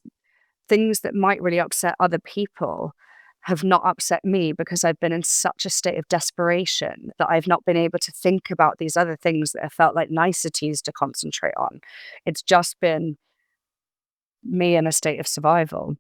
things that might really upset other people have not upset me, because I've been in such a state of desperation that I've not been able to think about these other things that have felt like niceties to concentrate on. It's just been me in a state of survival.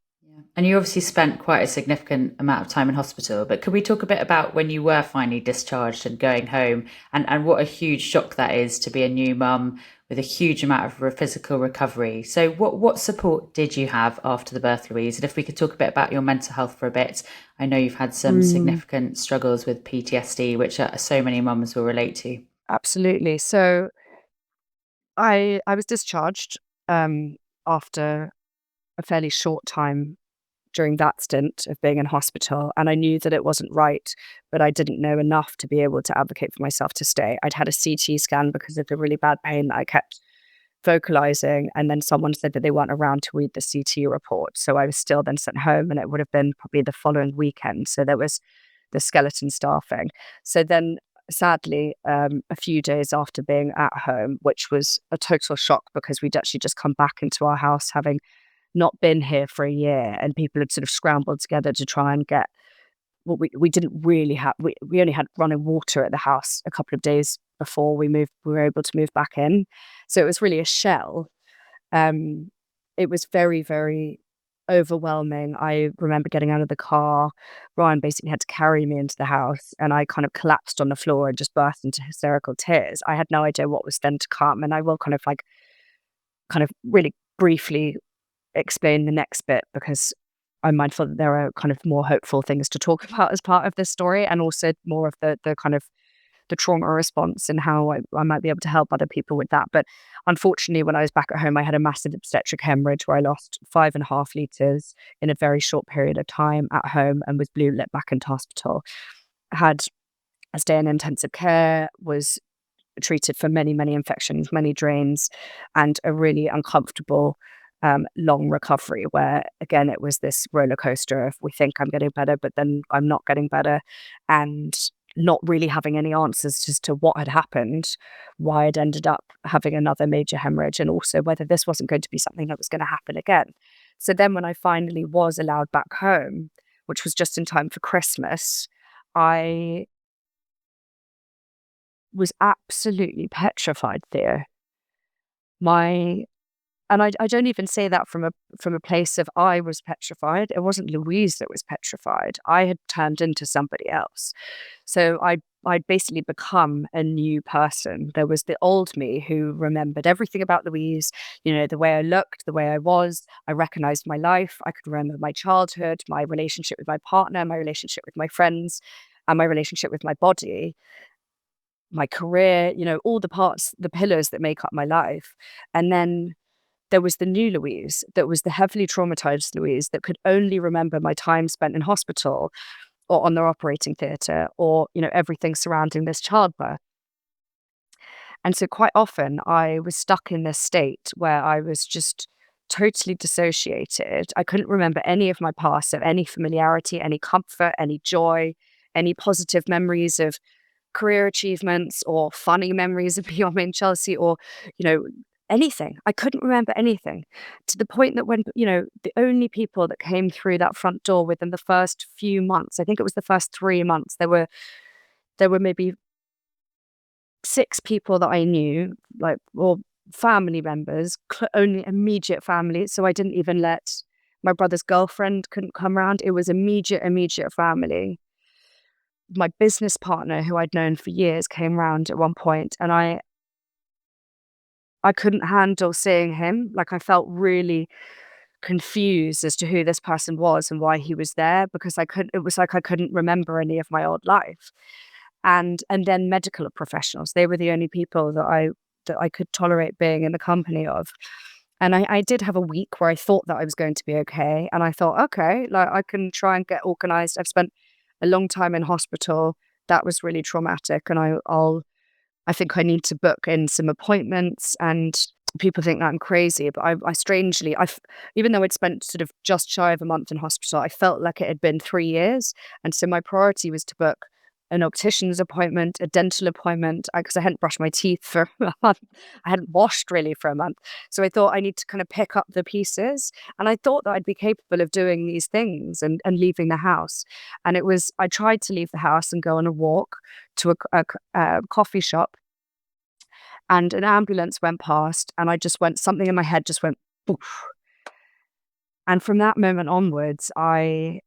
And you obviously spent quite a significant amount of time in hospital, but could we talk a bit about when you were finally discharged and going home, and what a huge shock that is to be a new mum with a huge amount of physical recovery? So what support did you have after the birth, Louise? And if we could talk a bit about your mental health for a bit. I know you've had some significant struggles with PTSD, which so many mums will relate to. Absolutely. So I was discharged after a fairly short time during that stint of being in hospital, and I knew that it wasn't right, but I didn't know enough to be able to advocate for myself to stay. I'd had a CT scan because of the really bad pain that I kept vocalizing, and then someone said that they weren't around to read the CT report. So I was still then sent home, and it would have been probably the following weekend. So there was the skeleton staffing. So then, sadly, a few days after being at home, which was a total shock because we'd actually just come back into our house having not been here for a year, and people had sort of scrambled together to try and get what we didn't really have. We only had running water at the house a couple of days before we were able to move back in. So it was really a shell. Um, it was very, very overwhelming. I remember getting out of the car. Ryan basically had to carry me into the house, and I kind of collapsed on the floor and just burst into hysterical tears. I had no idea what was then to come, and I will kind of really briefly explain the next bit because I'm mindful that there are kind of more hopeful things to talk about as part of this story, and also more of the kind of the trauma response and how I might be able to help other people with that. But unfortunately, when I was back at home, I had a massive obstetric hemorrhage where I lost 5.5 liters in a very short period of time at home and was blue lit back into hospital. Had a stay in intensive care, was treated for many, many infections, many drains, and a really uncomfortable long recovery where, again, it was this roller coaster of we think I'm getting better, but then I'm not getting better, and not really having any answers as to what had happened, why I'd ended up having another major hemorrhage, and also whether this wasn't going to be something that was going to happen again. So then when I finally was allowed back home, which was just in time for Christmas, I was absolutely petrified there. My and I don't even say that from a place of I was petrified. It wasn't Louise that was petrified. I had turned into somebody else. So I'd basically become a new person. There was the old me who remembered everything about Louise, the way I looked, the way I was. I recognized my life. I could remember my childhood, my relationship with my partner, my relationship with my friends, and my relationship with my body, my career, all the parts, the pillars that make up my life. And then there was the new Louise that was the heavily traumatized Louise that could only remember my time spent in hospital or on their operating theatre or, everything surrounding this childbirth. And so quite often I was stuck in this state where I was just totally dissociated. I couldn't remember any of my past, so any familiarity, any comfort, any joy, any positive memories of career achievements or funny memories of being in Chelsea or, you know, anything. I couldn't remember anything to the point that when, the only people that came through that front door within the first few months, I think it was the first 3 months, there were maybe 6 people that I knew, like, or family members, only immediate family. So I didn't even let my brother's girlfriend couldn't come around. It was immediate family. My business partner, who I'd known for years, came round at one point, and I couldn't handle seeing him. Like, I felt really confused as to who this person was and why he was there because it was like I couldn't remember any of my old life. And then medical professionals, they were the only people that I could tolerate being in the company of. And I did have a week where I thought that I was going to be okay. And I thought, okay, like I can try and get organized. I've spent a long time in hospital. That was really traumatic. And I think I need to book in some appointments, and people think that I'm crazy, but I strangely, even though I'd spent sort of just shy of a month in hospital, I felt like it had been 3 years. And so my priority was to book an optician's appointment, a dental appointment, because I hadn't brushed my teeth for a month. I hadn't washed really for a month. So I thought I need to kind of pick up the pieces. And I thought that I'd be capable of doing these things and leaving the house. And I tried to leave the house and go on a walk to a coffee shop, and an ambulance went past, and something in my head just went poof. And from that moment onwards, I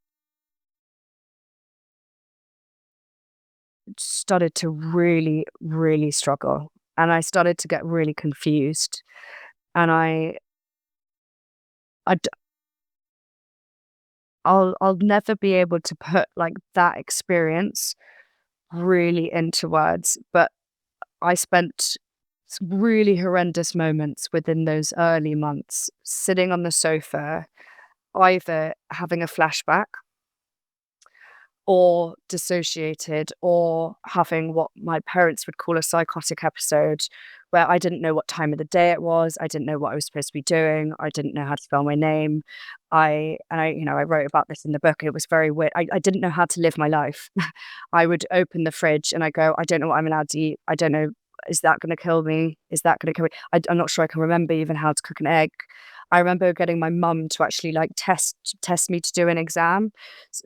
started to really, really struggle, and I started to get really confused. And I d- I'll never be able to put like that experience really into words, but I spent really horrendous moments within those early months, sitting on the sofa, either having a flashback or dissociated or having what my parents would call a psychotic episode, where I didn't know what time of the day it was. I didn't know what I was supposed to be doing. I didn't know how to spell my name. I wrote about this in the book. It was very weird. I didn't know how to live my life. I would open the fridge and I go, I don't know what I'm allowed to eat. I don't know. Is that going to kill me? Is that going to kill me? I'm not sure I can remember even how to cook an egg. I remember getting my mum to actually like test me to do an exam,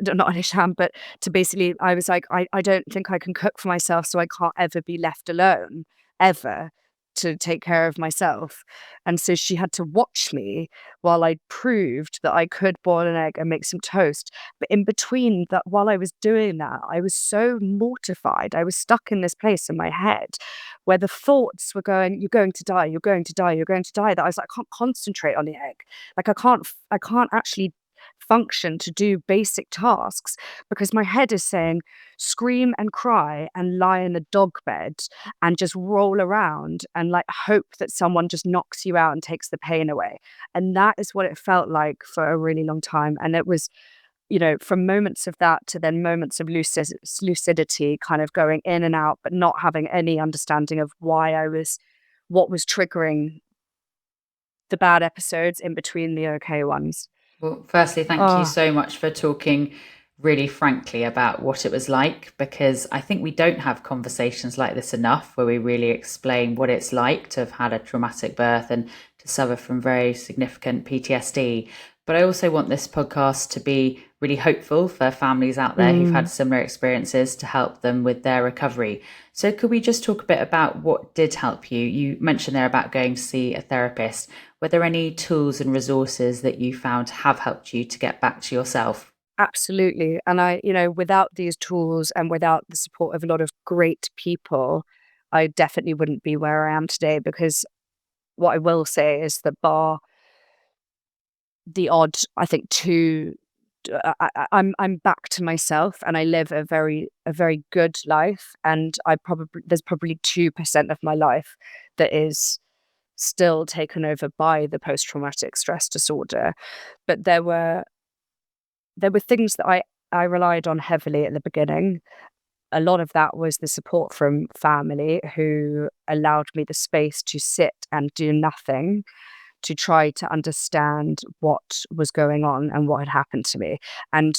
not an exam, but to basically, I was like, I don't think I can cook for myself, so I can't ever be left alone, ever, to take care of myself. And so she had to watch me while I proved that I could boil an egg and make some toast. But in between that, while I was doing that, I was so mortified. I was stuck in this place in my head where the thoughts were going, you're going to die, you're going to die, you're going to die, that I was like, I can't concentrate on the egg. Like I can't actually function to do basic tasks because my head is saying scream and cry and lie in the dog bed and just roll around and like hope that someone just knocks you out and takes the pain away. And that is what it felt like for a really long time. And it was, from moments of that to then moments of lucidity, kind of going in and out, but not having any understanding of what was triggering the bad episodes in between the okay ones. Well, firstly, thank you Oh, so much for talking really frankly about what it was like, because I think we don't have conversations like this enough where we really explain what it's like to have had a traumatic birth and to suffer from very significant PTSD. But I also want this podcast to be really hopeful for families out there who've had mm. similar experiences to help them with their recovery. So, could we just talk a bit about what did help you? You mentioned there about going to see a therapist. Were there any tools and resources that you found have helped you to get back to yourself? Absolutely. And without these tools and without the support of a lot of great people, I definitely wouldn't be where I am today, because what I will say is that bar the odd, I think, I'm back to myself and I live a very good life. And there's probably 2% of my life that is still taken over by the post-traumatic stress disorder. But there were things that I relied on heavily at the beginning. A lot of that was the support from family who allowed me the space to sit and do nothing to try to understand what was going on and what had happened to me. And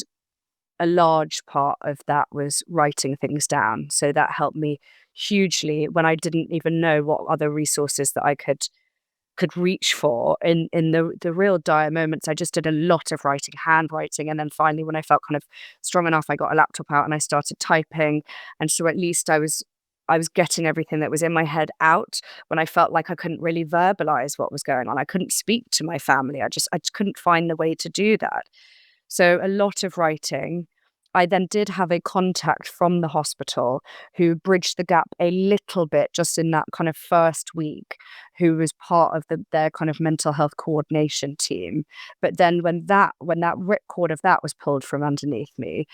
a large part of that was writing things down. So that helped me hugely when I didn't even know what other resources that I could reach for in the real dire moments. I just did a lot of writing, handwriting, and then finally, when I felt kind of strong enough, I got a laptop out and I started typing. And so at least I was getting everything that was in my head out when I felt like I couldn't really verbalize what was going on. I couldn't speak to my family. I just couldn't find the way to do that. So a lot of writing. I then did have a contact from the hospital who bridged the gap a little bit just in that kind of first week, who was part of their kind of mental health coordination team. But then when that ripcord of that was pulled from underneath me,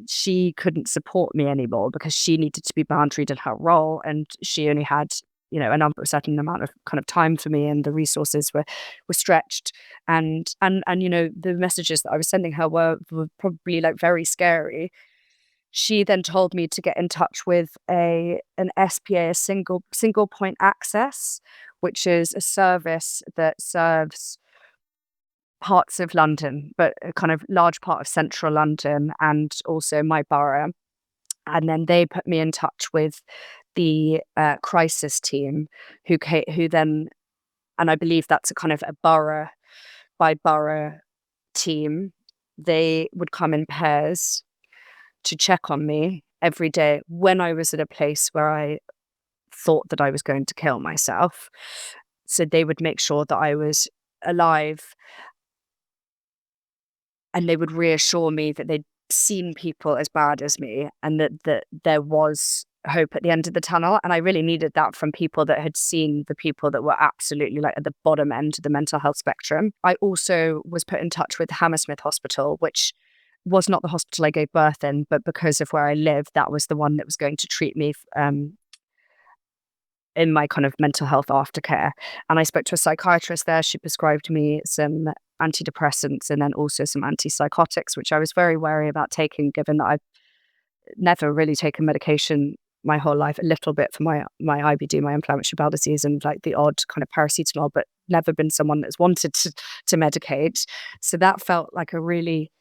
she couldn't support me anymore because she needed to be boundaried in her role, and she only had a certain amount of kind of time for me, and the resources were stretched. And the messages that I was sending her were probably like very scary. She then told me to get in touch with an SPA, a single point access, which is a service that serves parts of London, but a kind of large part of central London and also my borough. And then they put me in touch with the crisis team, who then, and I believe that's a kind of a borough by borough team. They would come in pairs to check on me every day when I was at a place where I thought that I was going to kill myself. So they would make sure that I was alive, and they would reassure me that they'd seen people as bad as me and that there was hope at the end of the tunnel. And I really needed that from people that had seen the people that were absolutely like at the bottom end of the mental health spectrum. I also was put in touch with Hammersmith Hospital, which was not the hospital I gave birth in, but because of where I live, that was the one that was going to treat me in my kind of mental health aftercare. And I spoke to a psychiatrist there. She prescribed me some antidepressants and then also some antipsychotics, which I was very wary about taking, given that I've never really taken medication my whole life, a little bit for my IBD, my inflammatory bowel disease, and like the odd kind of paracetamol, but never been someone that's wanted to medicate. So that felt like a really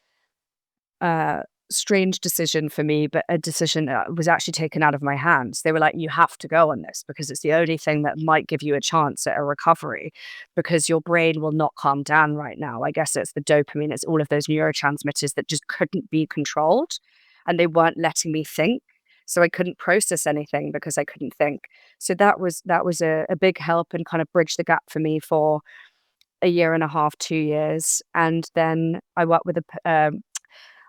strange decision for me, but a decision that was actually taken out of my hands. They were like, you have to go on this because it's the only thing that might give you a chance at a recovery, because your brain will not calm down right now. I guess it's the dopamine, it's all of those neurotransmitters that just couldn't be controlled, and they weren't letting me think. So I couldn't process anything because I couldn't think. So that was a big help and kind of bridged the gap for me for a year and a half, 2 years. And then I worked with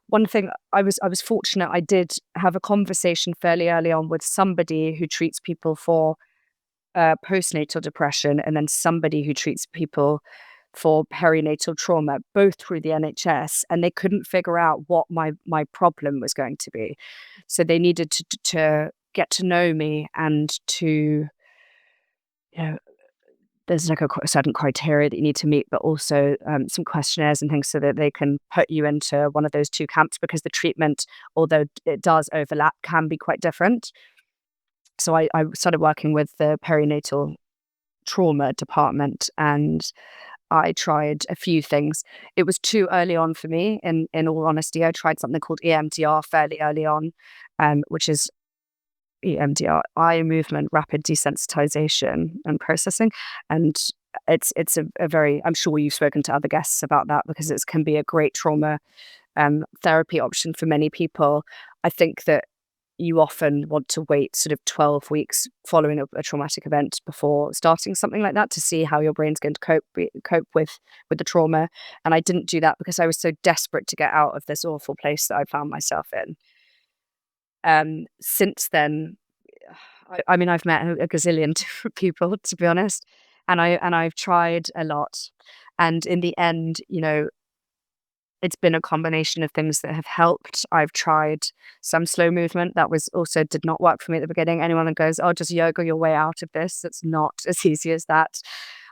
one thing. I was fortunate. I did have a conversation fairly early on with somebody who treats people for postnatal depression, and then somebody who treats people for perinatal trauma, both through the NHS, and they couldn't figure out what my problem was going to be. So they needed to get to know me and to, you know, there's like a certain criteria that you need to meet, but also some questionnaires and things so that they can put you into one of those two camps, because the treatment, although it does overlap, can be quite different. So I started working with the perinatal trauma department, and I tried a few things. It was too early on for me, in all honesty. I tried something called EMDR fairly early on, which is EMDR, eye movement rapid desensitization and processing. And it's a very, I'm sure you've spoken to other guests about that, because it can be a great trauma therapy option for many people. I think that you often want to wait sort of 12 weeks following a traumatic event before starting something like that, to see how your brain's going to cope with the trauma. And I didn't do that because I was so desperate to get out of this awful place that I found myself in. Since then, I mean, I've met a gazillion different people, to be honest, and I've tried a lot. And in the end, it's been a combination of things that have helped. I've tried some slow movement. That was also did not work for me at the beginning. Anyone that goes, "Oh, just yoga your way out of this," it's not as easy as that.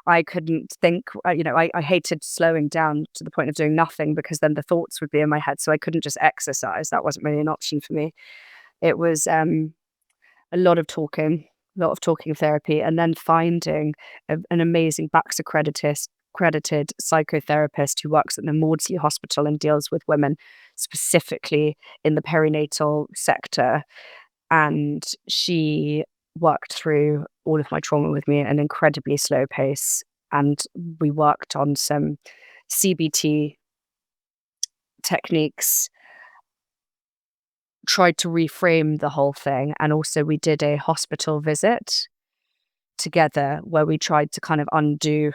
I couldn't think, I hated slowing down to the point of doing nothing, because then the thoughts would be in my head. So I couldn't just exercise. That wasn't really an option for me. It was a lot of talking therapy, and then finding an amazing Bax accredited psychotherapist who works at the Maudsley Hospital and deals with women specifically in the perinatal sector. And she worked through all of my trauma with me at an incredibly slow pace. And we worked on some CBT techniques, tried to reframe the whole thing. And also we did a hospital visit together where we tried to kind of undo,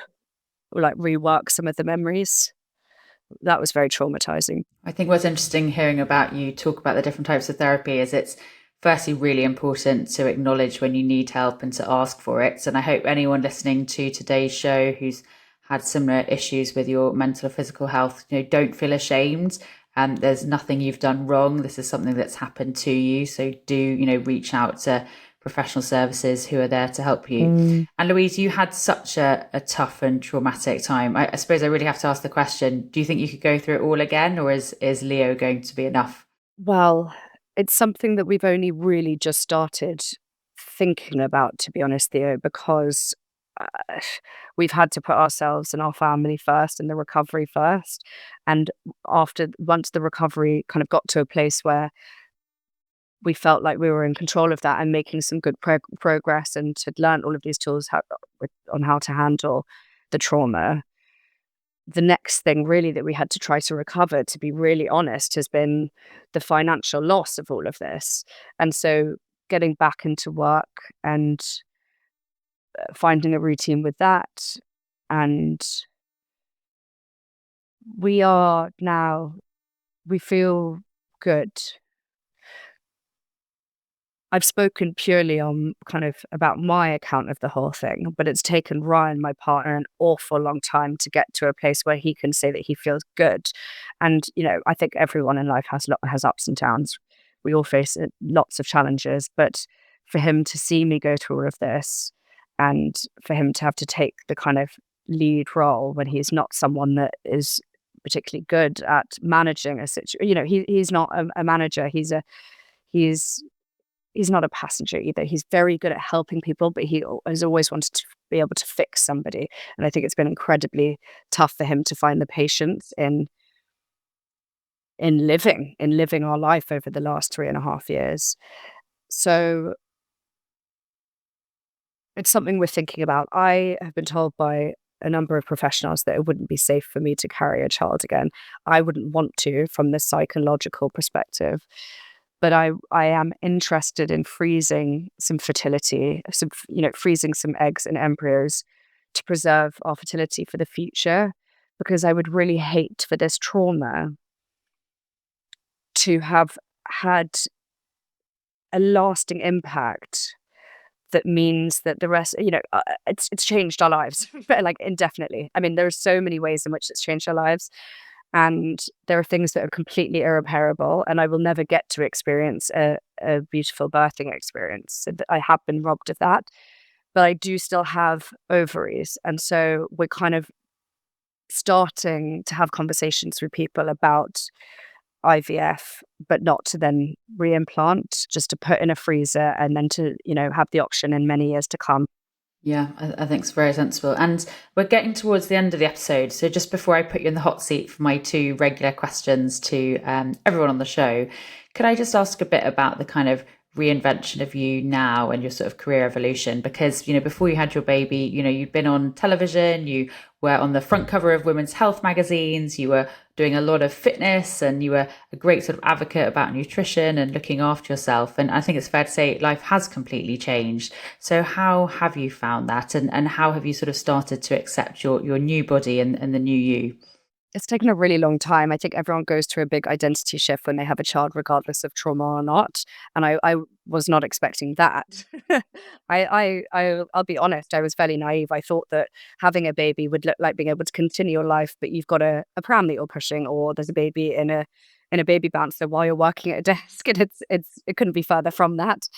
like rework some of the memories. That was very traumatizing. I think what's interesting hearing about you talk about the different types of therapy is it's firstly really important to acknowledge when you need help and to ask for it. And I hope anyone listening to today's show who's had similar issues with your mental or physical health, don't feel ashamed. And there's nothing you've done wrong. This is something that's happened to you. So do, reach out to professional services who are there to help you. And Louise, you had such a tough and traumatic time. I suppose I really have to ask the question, do you think you could go through it all again, or is Leo going to be enough? Well, it's something that we've only really just started thinking about, to be honest, Theo, because we've had to put ourselves and our family first and the recovery first. And once the recovery kind of got to a place where we felt like we were in control of that and making some good progress, and had learned all of these tools on how to handle the trauma, the next thing really that we had to try to recover, to be really honest, has been the financial loss of all of this. And so getting back into work and finding a routine with that. And we feel good. I've spoken purely on kind of about my account of the whole thing, but it's taken Ryan, my partner, an awful long time to get to a place where he can say that he feels good. And, I think everyone in life has ups and downs. We all face lots of challenges, but for him to see me go through all of this and for him to have to take the kind of lead role when he's not someone that is particularly good at managing a situation. He's not a manager. He's not a passenger either. He's very good at helping people, but he has always wanted to be able to fix somebody. And I think it's been incredibly tough for him to find the patience in living our life over the last 3.5 years. So it's something we're thinking about. I have been told by a number of professionals that it wouldn't be safe for me to carry a child again. I wouldn't want to from the psychological perspective. But I am interested in freezing some fertility, freezing some eggs and embryos to preserve our fertility for the future, because I would really hate for this trauma to have had a lasting impact that means that the rest, it's changed our lives, but like indefinitely. I mean, there are so many ways in which it's changed our lives. And there are things that are completely irreparable, and I will never get to experience a beautiful birthing experience. So I have been robbed of that, but I do still have ovaries. And so we're kind of starting to have conversations with people about IVF, but not to then reimplant, just to put in a freezer and then to, have the option in many years to come. Yeah, I think it's very sensible. And we're getting towards the end of the episode. So just before I put you in the hot seat for my 2 regular questions to everyone on the show, could I just ask a bit about the kind of reinvention of you now and your sort of career evolution? Because, before you had your baby, you've been on television, you were on the front cover of women's health magazines, you were doing a lot of fitness, and you were a great sort of advocate about nutrition and looking after yourself. And I think it's fair to say life has completely changed. So how have you found that? And how have you sort of started to accept your new body and the new you? It's taken a really long time. I think everyone goes through a big identity shift when they have a child, regardless of trauma or not. And I was not expecting that. I'll be honest, I was fairly naive. I thought that having a baby would look like being able to continue your life, but you've got a pram that you're pushing, or there's a baby in a baby bouncer while you're working at a desk. And it couldn't be further from that.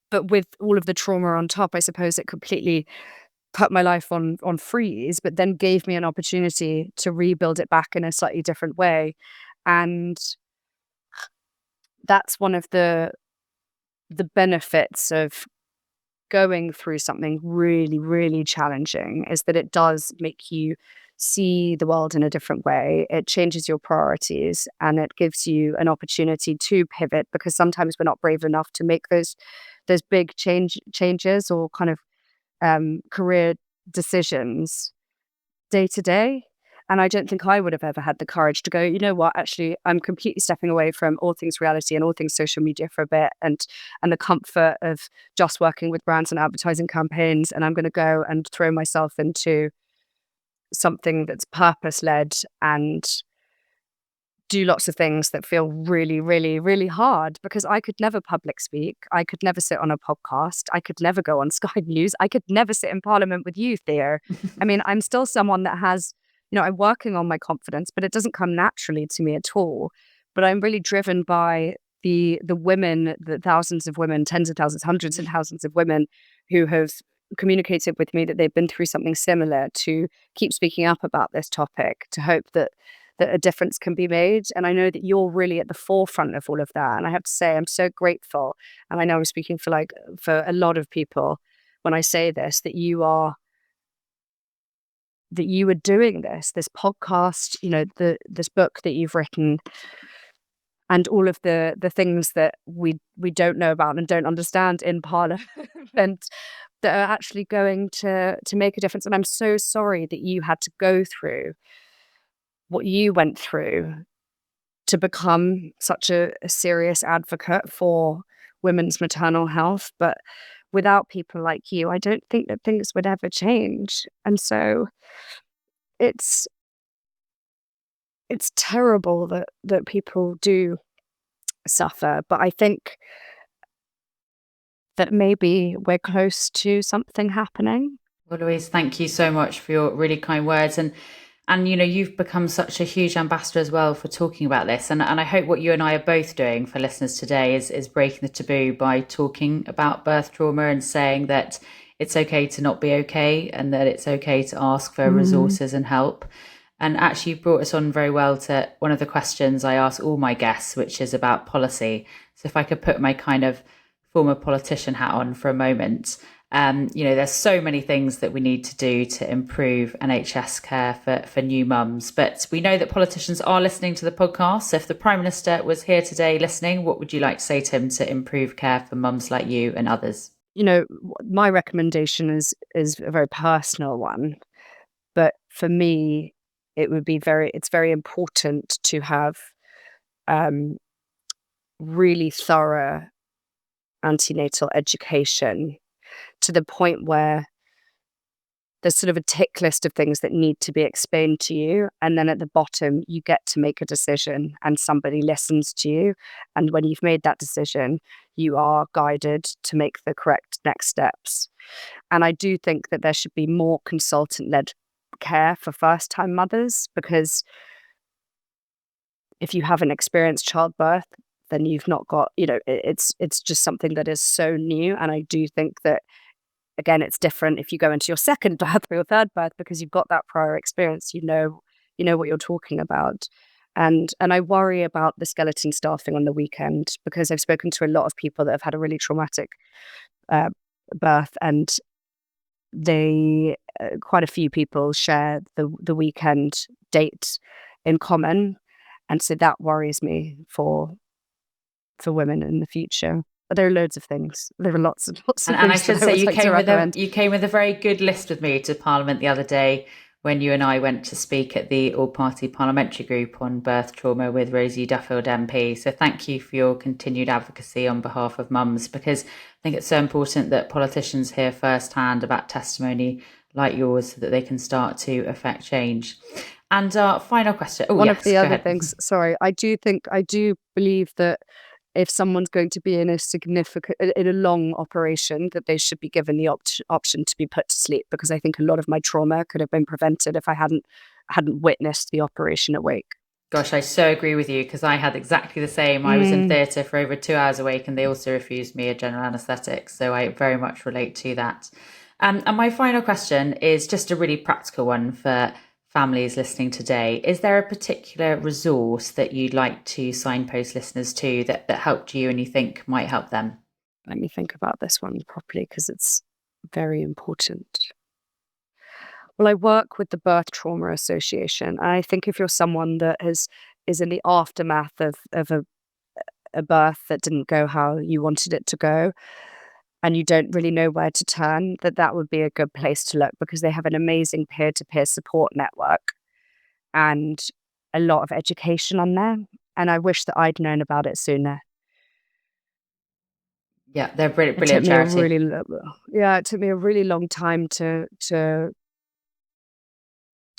But with all of the trauma on top, I suppose it completely put my life on freeze, but then gave me an opportunity to rebuild it back in a slightly different way. And that's one of the benefits of going through something really, really challenging, is that it does make you see the world in a different way. It changes your priorities, and it gives you an opportunity to pivot, because sometimes we're not brave enough to make those big changes or kind of career decisions day to day. And I don't think I would have ever had the courage to go, you know what, actually, I'm completely stepping away from all things reality and all things social media for a bit, and the comfort of just working with brands and advertising campaigns. And I'm going to go and throw myself into something that's purpose-led and do lots of things that feel really, really, really hard, because I could never public speak. I could never sit on a podcast. I could never go on Sky News. I could never sit in Parliament with you, Theo. I mean, I'm still someone that has, I'm working on my confidence, but it doesn't come naturally to me at all. But I'm really driven by the women, the thousands of women, tens of thousands, hundreds of thousands of women who have communicated with me that they've been through something similar, to keep speaking up about this topic, to hope that a difference can be made. And I know that you're really at the forefront of all of that. And I have to say, I'm so grateful. And I know I'm speaking for a lot of people when I say this, that you are doing this podcast, this book that you've written, and all of the things that we don't know about and don't understand in Parliament that are actually going to make a difference. And I'm so sorry that you had to go through what you went through to become such a serious advocate for women's maternal health. But without people like you, I don't think that things would ever change. And so it's terrible that people do suffer. But I think that maybe we're close to something happening. Well, Louise, thank you so much for your really kind words. And you've become such a huge ambassador as well for talking about this. And I hope what you and I are both doing for listeners today is breaking the taboo by talking about birth trauma and saying that it's okay to not be okay, and that it's okay to ask for resources and help. And actually, you brought us on very well to one of the questions I ask all my guests, which is about policy. So if I could put my kind of former politician hat on for a moment, there's so many things that we need to do to improve NHS care for new mums. But we know that politicians are listening to the podcast. So if the Prime Minister was here today listening, what would you like to say to him to improve care for mums like you and others? My recommendation is a very personal one. But for me, it's very important to have really thorough antenatal education, to the point where there's sort of a tick list of things that need to be explained to you. And then at the bottom, you get to make a decision and somebody listens to you. And when you've made that decision, you are guided to make the correct next steps. And I do think that there should be more consultant-led care for first-time mothers, because if you haven't experienced childbirth, then you've not got, it's just something that is so new. And I do think that, again, it's different if you go into your second birth or your third birth, because you've got that prior experience, you know what you're talking about. And I worry about the skeleton staffing on the weekend, because I've spoken to a lot of people that have had a really traumatic birth, and they quite a few people share the weekend date in common, and so that worries me for women in the future. But there are loads of things. There are lots of things. And I should say, you came with a very good list with me to Parliament the other day when you and I went to speak at the all-party parliamentary group on birth trauma with Rosie Duffield MP. So thank you for your continued advocacy on behalf of mums, because I think it's so important that politicians hear firsthand about testimony like yours so that they can start to affect change. And our final question. One of the other things, sorry, I do believe that if someone's going to be in a long operation, that they should be given the option to be put to sleep, because I think a lot of my trauma could have been prevented if I hadn't witnessed the operation awake. Gosh, I so agree with you, because I had exactly the same. I was in theatre for over 2 hours awake, and they also refused me a general anaesthetic. So I very much relate to that. And my final question is just a really practical one for families listening today. Is there a particular resource that you'd like to signpost listeners to that helped you and you think might help them? Let me think about this one properly, because it's very important. Well, I work with the Birth Trauma Association. I think if you're someone that is in the aftermath of a birth that didn't go how you wanted it to go, and you don't really know where to turn, that would be a good place to look, because they have an amazing peer-to-peer support network and a lot of education on there. And I wish that I'd known about it sooner. Yeah, they're brilliant charity. It took me a really long time to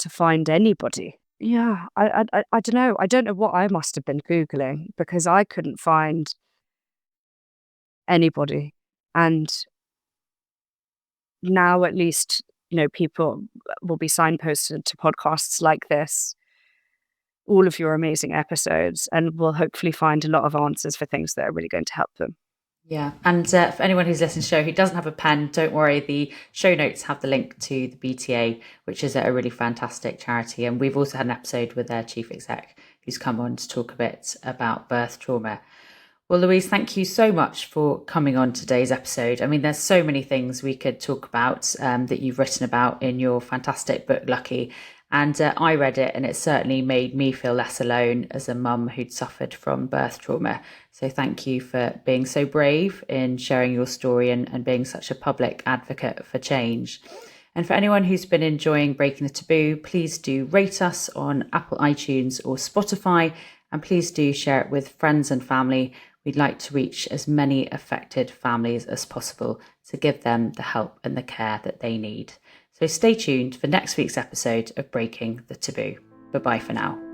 find anybody. Yeah, I don't know. I don't know what I must have been Googling, because I couldn't find anybody. And now at least, people will be signposted to podcasts like this, all of your amazing episodes, and will hopefully find a lot of answers for things that are really going to help them. Yeah. And for anyone who's listening to the show who doesn't have a pen, don't worry. The show notes have the link to the BTA, which is a really fantastic charity. And we've also had an episode with their chief exec who's come on to talk a bit about birth trauma. Well, Louise, thank you so much for coming on today's episode. I mean, there's so many things we could talk about that you've written about in your fantastic book, Lucky. And I read it, and it certainly made me feel less alone as a mum who'd suffered from birth trauma. So thank you for being so brave in sharing your story and being such a public advocate for change. And for anyone who's been enjoying Breaking the Taboo, please do rate us on Apple iTunes or Spotify, and please do share it with friends and family. We'd like to reach as many affected families as possible to give them the help and the care that they need. So stay tuned for next week's episode of Breaking the Taboo. Bye-bye for now.